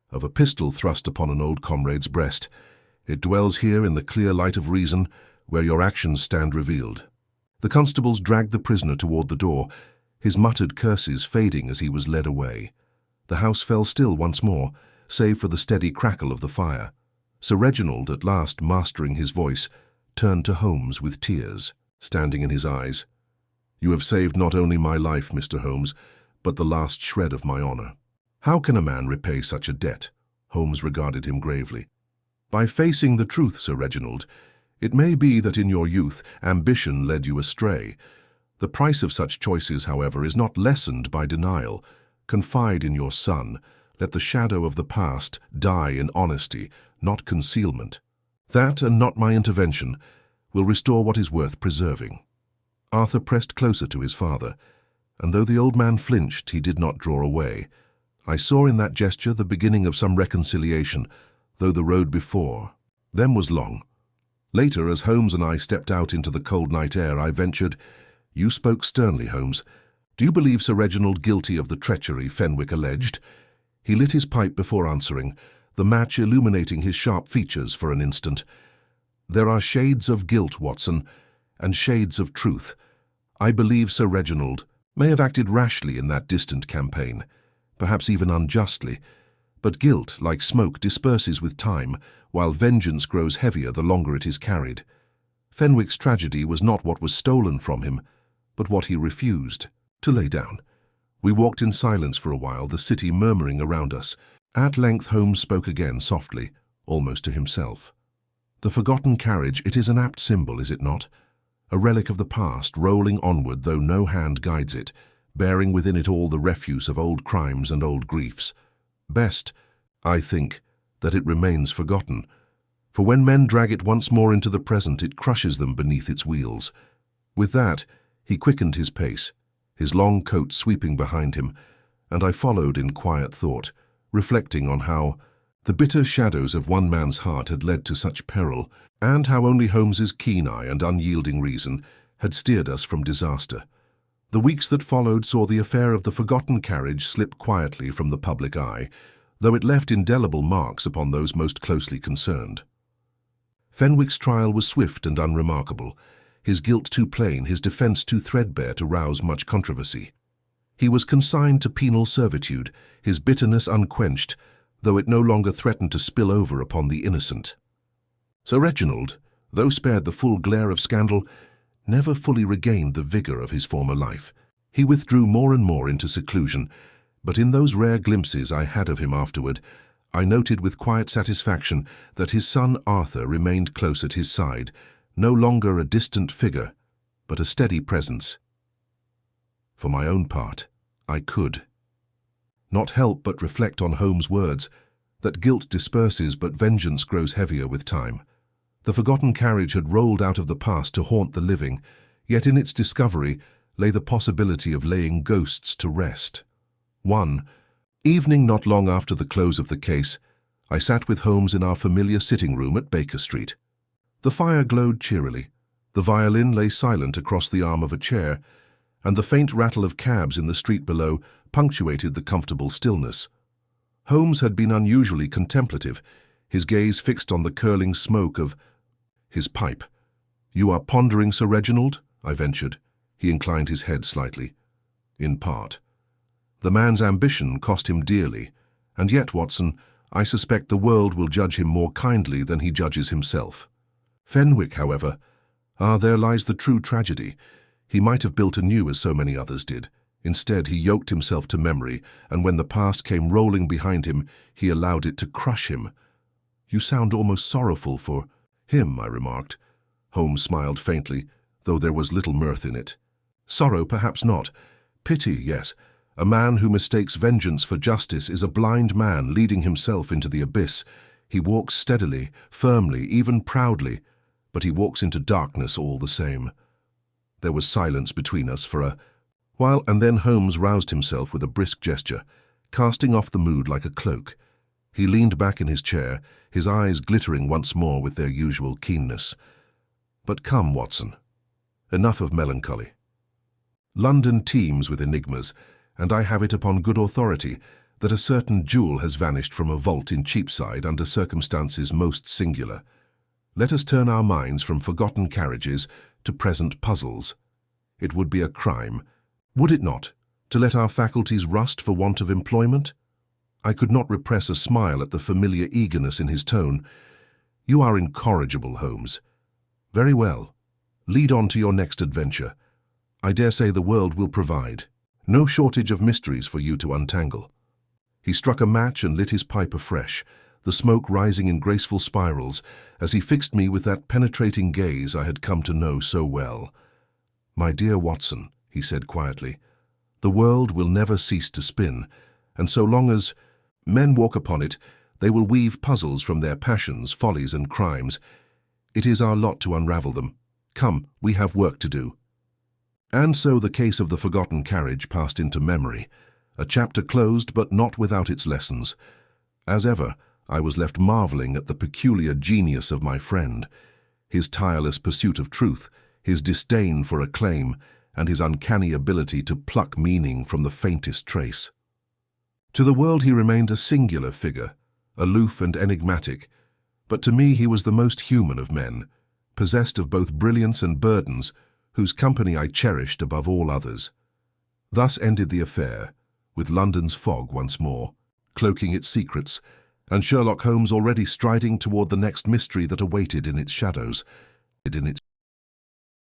of a pistol thrust upon an old comrade's breast. It dwells here in the clear light of reason, where your actions stand revealed." The constables dragged the prisoner toward the door, his muttered curses fading as he was led away. The house fell still once more, save for the steady crackle of the fire. Sir Reginald, at last mastering his voice, turned to Holmes with tears standing in his eyes. "You have saved not only my life, Mr. Holmes, but the last shred of my honor. How can a man repay such a debt? Holmes regarded him gravely. By facing the truth, Sir Reginald. It may be that in your youth, ambition led you astray. The price of such choices, however, is not lessened by denial. Confide in your son. Let the shadow of the past die in honesty, not concealment. That, and not my intervention, will restore what is worth preserving. Arthur pressed closer to his father, and though the old man flinched, he did not draw away. I saw in that gesture the beginning of some reconciliation, though the road before them was long. Later, as Holmes and I stepped out into the cold night air, I ventured, "You spoke sternly, Holmes. Do you believe Sir Reginald guilty of the treachery Fenwick alleged?" He lit his pipe before answering, the match illuminating his sharp features for an instant. "There are shades of guilt, Watson, and shades of truth. I believe Sir Reginald may have acted rashly in that distant campaign, perhaps even unjustly, but guilt, like smoke, disperses with time, while vengeance grows heavier the longer it is carried. Fenwick's tragedy was not what was stolen from him, but what he refused to lay down. We walked in silence for a while, the city murmuring around us. At length Holmes spoke again, softly, almost to himself. "The forgotten carriage, it is an apt symbol, is it not? A relic of the past, rolling onward though no hand guides it, bearing within it all the refuse of old crimes and old griefs. Best, I think, that it remains forgotten, for when men drag it once more into the present, it crushes them beneath its wheels." With that, he quickened his pace, his long coat sweeping behind him, and I followed in quiet thought, reflecting on how the bitter shadows of one man's heart had led to such peril, and how only Holmes's keen eye and unyielding reason had steered us from disaster. The weeks that followed saw the affair of the forgotten carriage slip quietly from the public eye, though it left indelible marks upon those most closely concerned. Fenwick's trial was swift and unremarkable, his guilt too plain, his defence too threadbare to rouse much controversy. He was consigned to penal servitude, his bitterness unquenched, though it no longer threatened to spill over upon the innocent. Sir Reginald, though spared the full glare of scandal, never fully regained the vigour of his former life. He withdrew more and more into seclusion, but in those rare glimpses I had of him afterward, I noted with quiet satisfaction that his son Arthur remained close at his side, no longer a distant figure, but a steady presence. For my own part, I could not help but reflect on Holmes' words, that guilt disperses but vengeance grows heavier with time. The forgotten carriage had rolled out of the past to haunt the living, yet in its discovery lay the possibility of laying ghosts to rest. One evening not long after the close of the case, I sat with Holmes in our familiar sitting room at Baker Street. The fire glowed cheerily, the violin lay silent across the arm of a chair, and the faint rattle of cabs in the street below punctuated the comfortable stillness. Holmes had been unusually contemplative, his gaze fixed on the curling smoke of his pipe. "You are pondering, Sir Reginald?" I ventured. He inclined his head slightly. "In part. The man's ambition cost him dearly, and yet, Watson, I suspect the world will judge him more kindly than he judges himself. Fenwick, however, there lies the true tragedy. He might have built anew as so many others did. Instead, he yoked himself to memory, and when the past came rolling behind him, he allowed it to crush him." "You sound almost sorrowful for him," I remarked. Holmes smiled faintly, though there was little mirth in it. "Sorrow, perhaps not. Pity, yes. A man who mistakes vengeance for justice is a blind man leading himself into the abyss. He walks steadily, firmly, even proudly, but he walks into darkness all the same." There was silence between us for a while, and then Holmes roused himself with a brisk gesture, casting off the mood like a cloak. He leaned back in his chair, his eyes glittering once more with their usual keenness. "But come, Watson. Enough of melancholy. London teems with enigmas, and I have it upon good authority that a certain jewel has vanished from a vault in Cheapside under circumstances most singular. Let us turn our minds from forgotten carriages to present puzzles. It would be a crime, would it not, to let our faculties rust for want of employment?" I could not repress a smile at the familiar eagerness in his tone. "You are incorrigible, Holmes. Very well. Lead on to your next adventure. I dare say the world will provide no shortage of mysteries for you to untangle." He struck a match and lit his pipe afresh, the smoke rising in graceful spirals as he fixed me with that penetrating gaze I had come to know so well. "My dear Watson," he said quietly, "the world will never cease to spin, and so long as men walk upon it, they will weave puzzles from their passions, follies, and crimes. It is our lot to unravel them. Come, we have work to do." And so the case of the forgotten carriage passed into memory, a chapter closed but not without its lessons. As ever, I was left marveling at the peculiar genius of my friend, his tireless pursuit of truth, his disdain for acclaim, and his uncanny ability to pluck meaning from the faintest trace. To the world he remained a singular figure, aloof and enigmatic, but to me he was the most human of men, possessed of both brilliance and burdens, whose company I cherished above all others. Thus ended the affair, with London's fog once more, cloaking its secrets, and Sherlock Holmes already striding toward the next mystery that awaited in its shadows.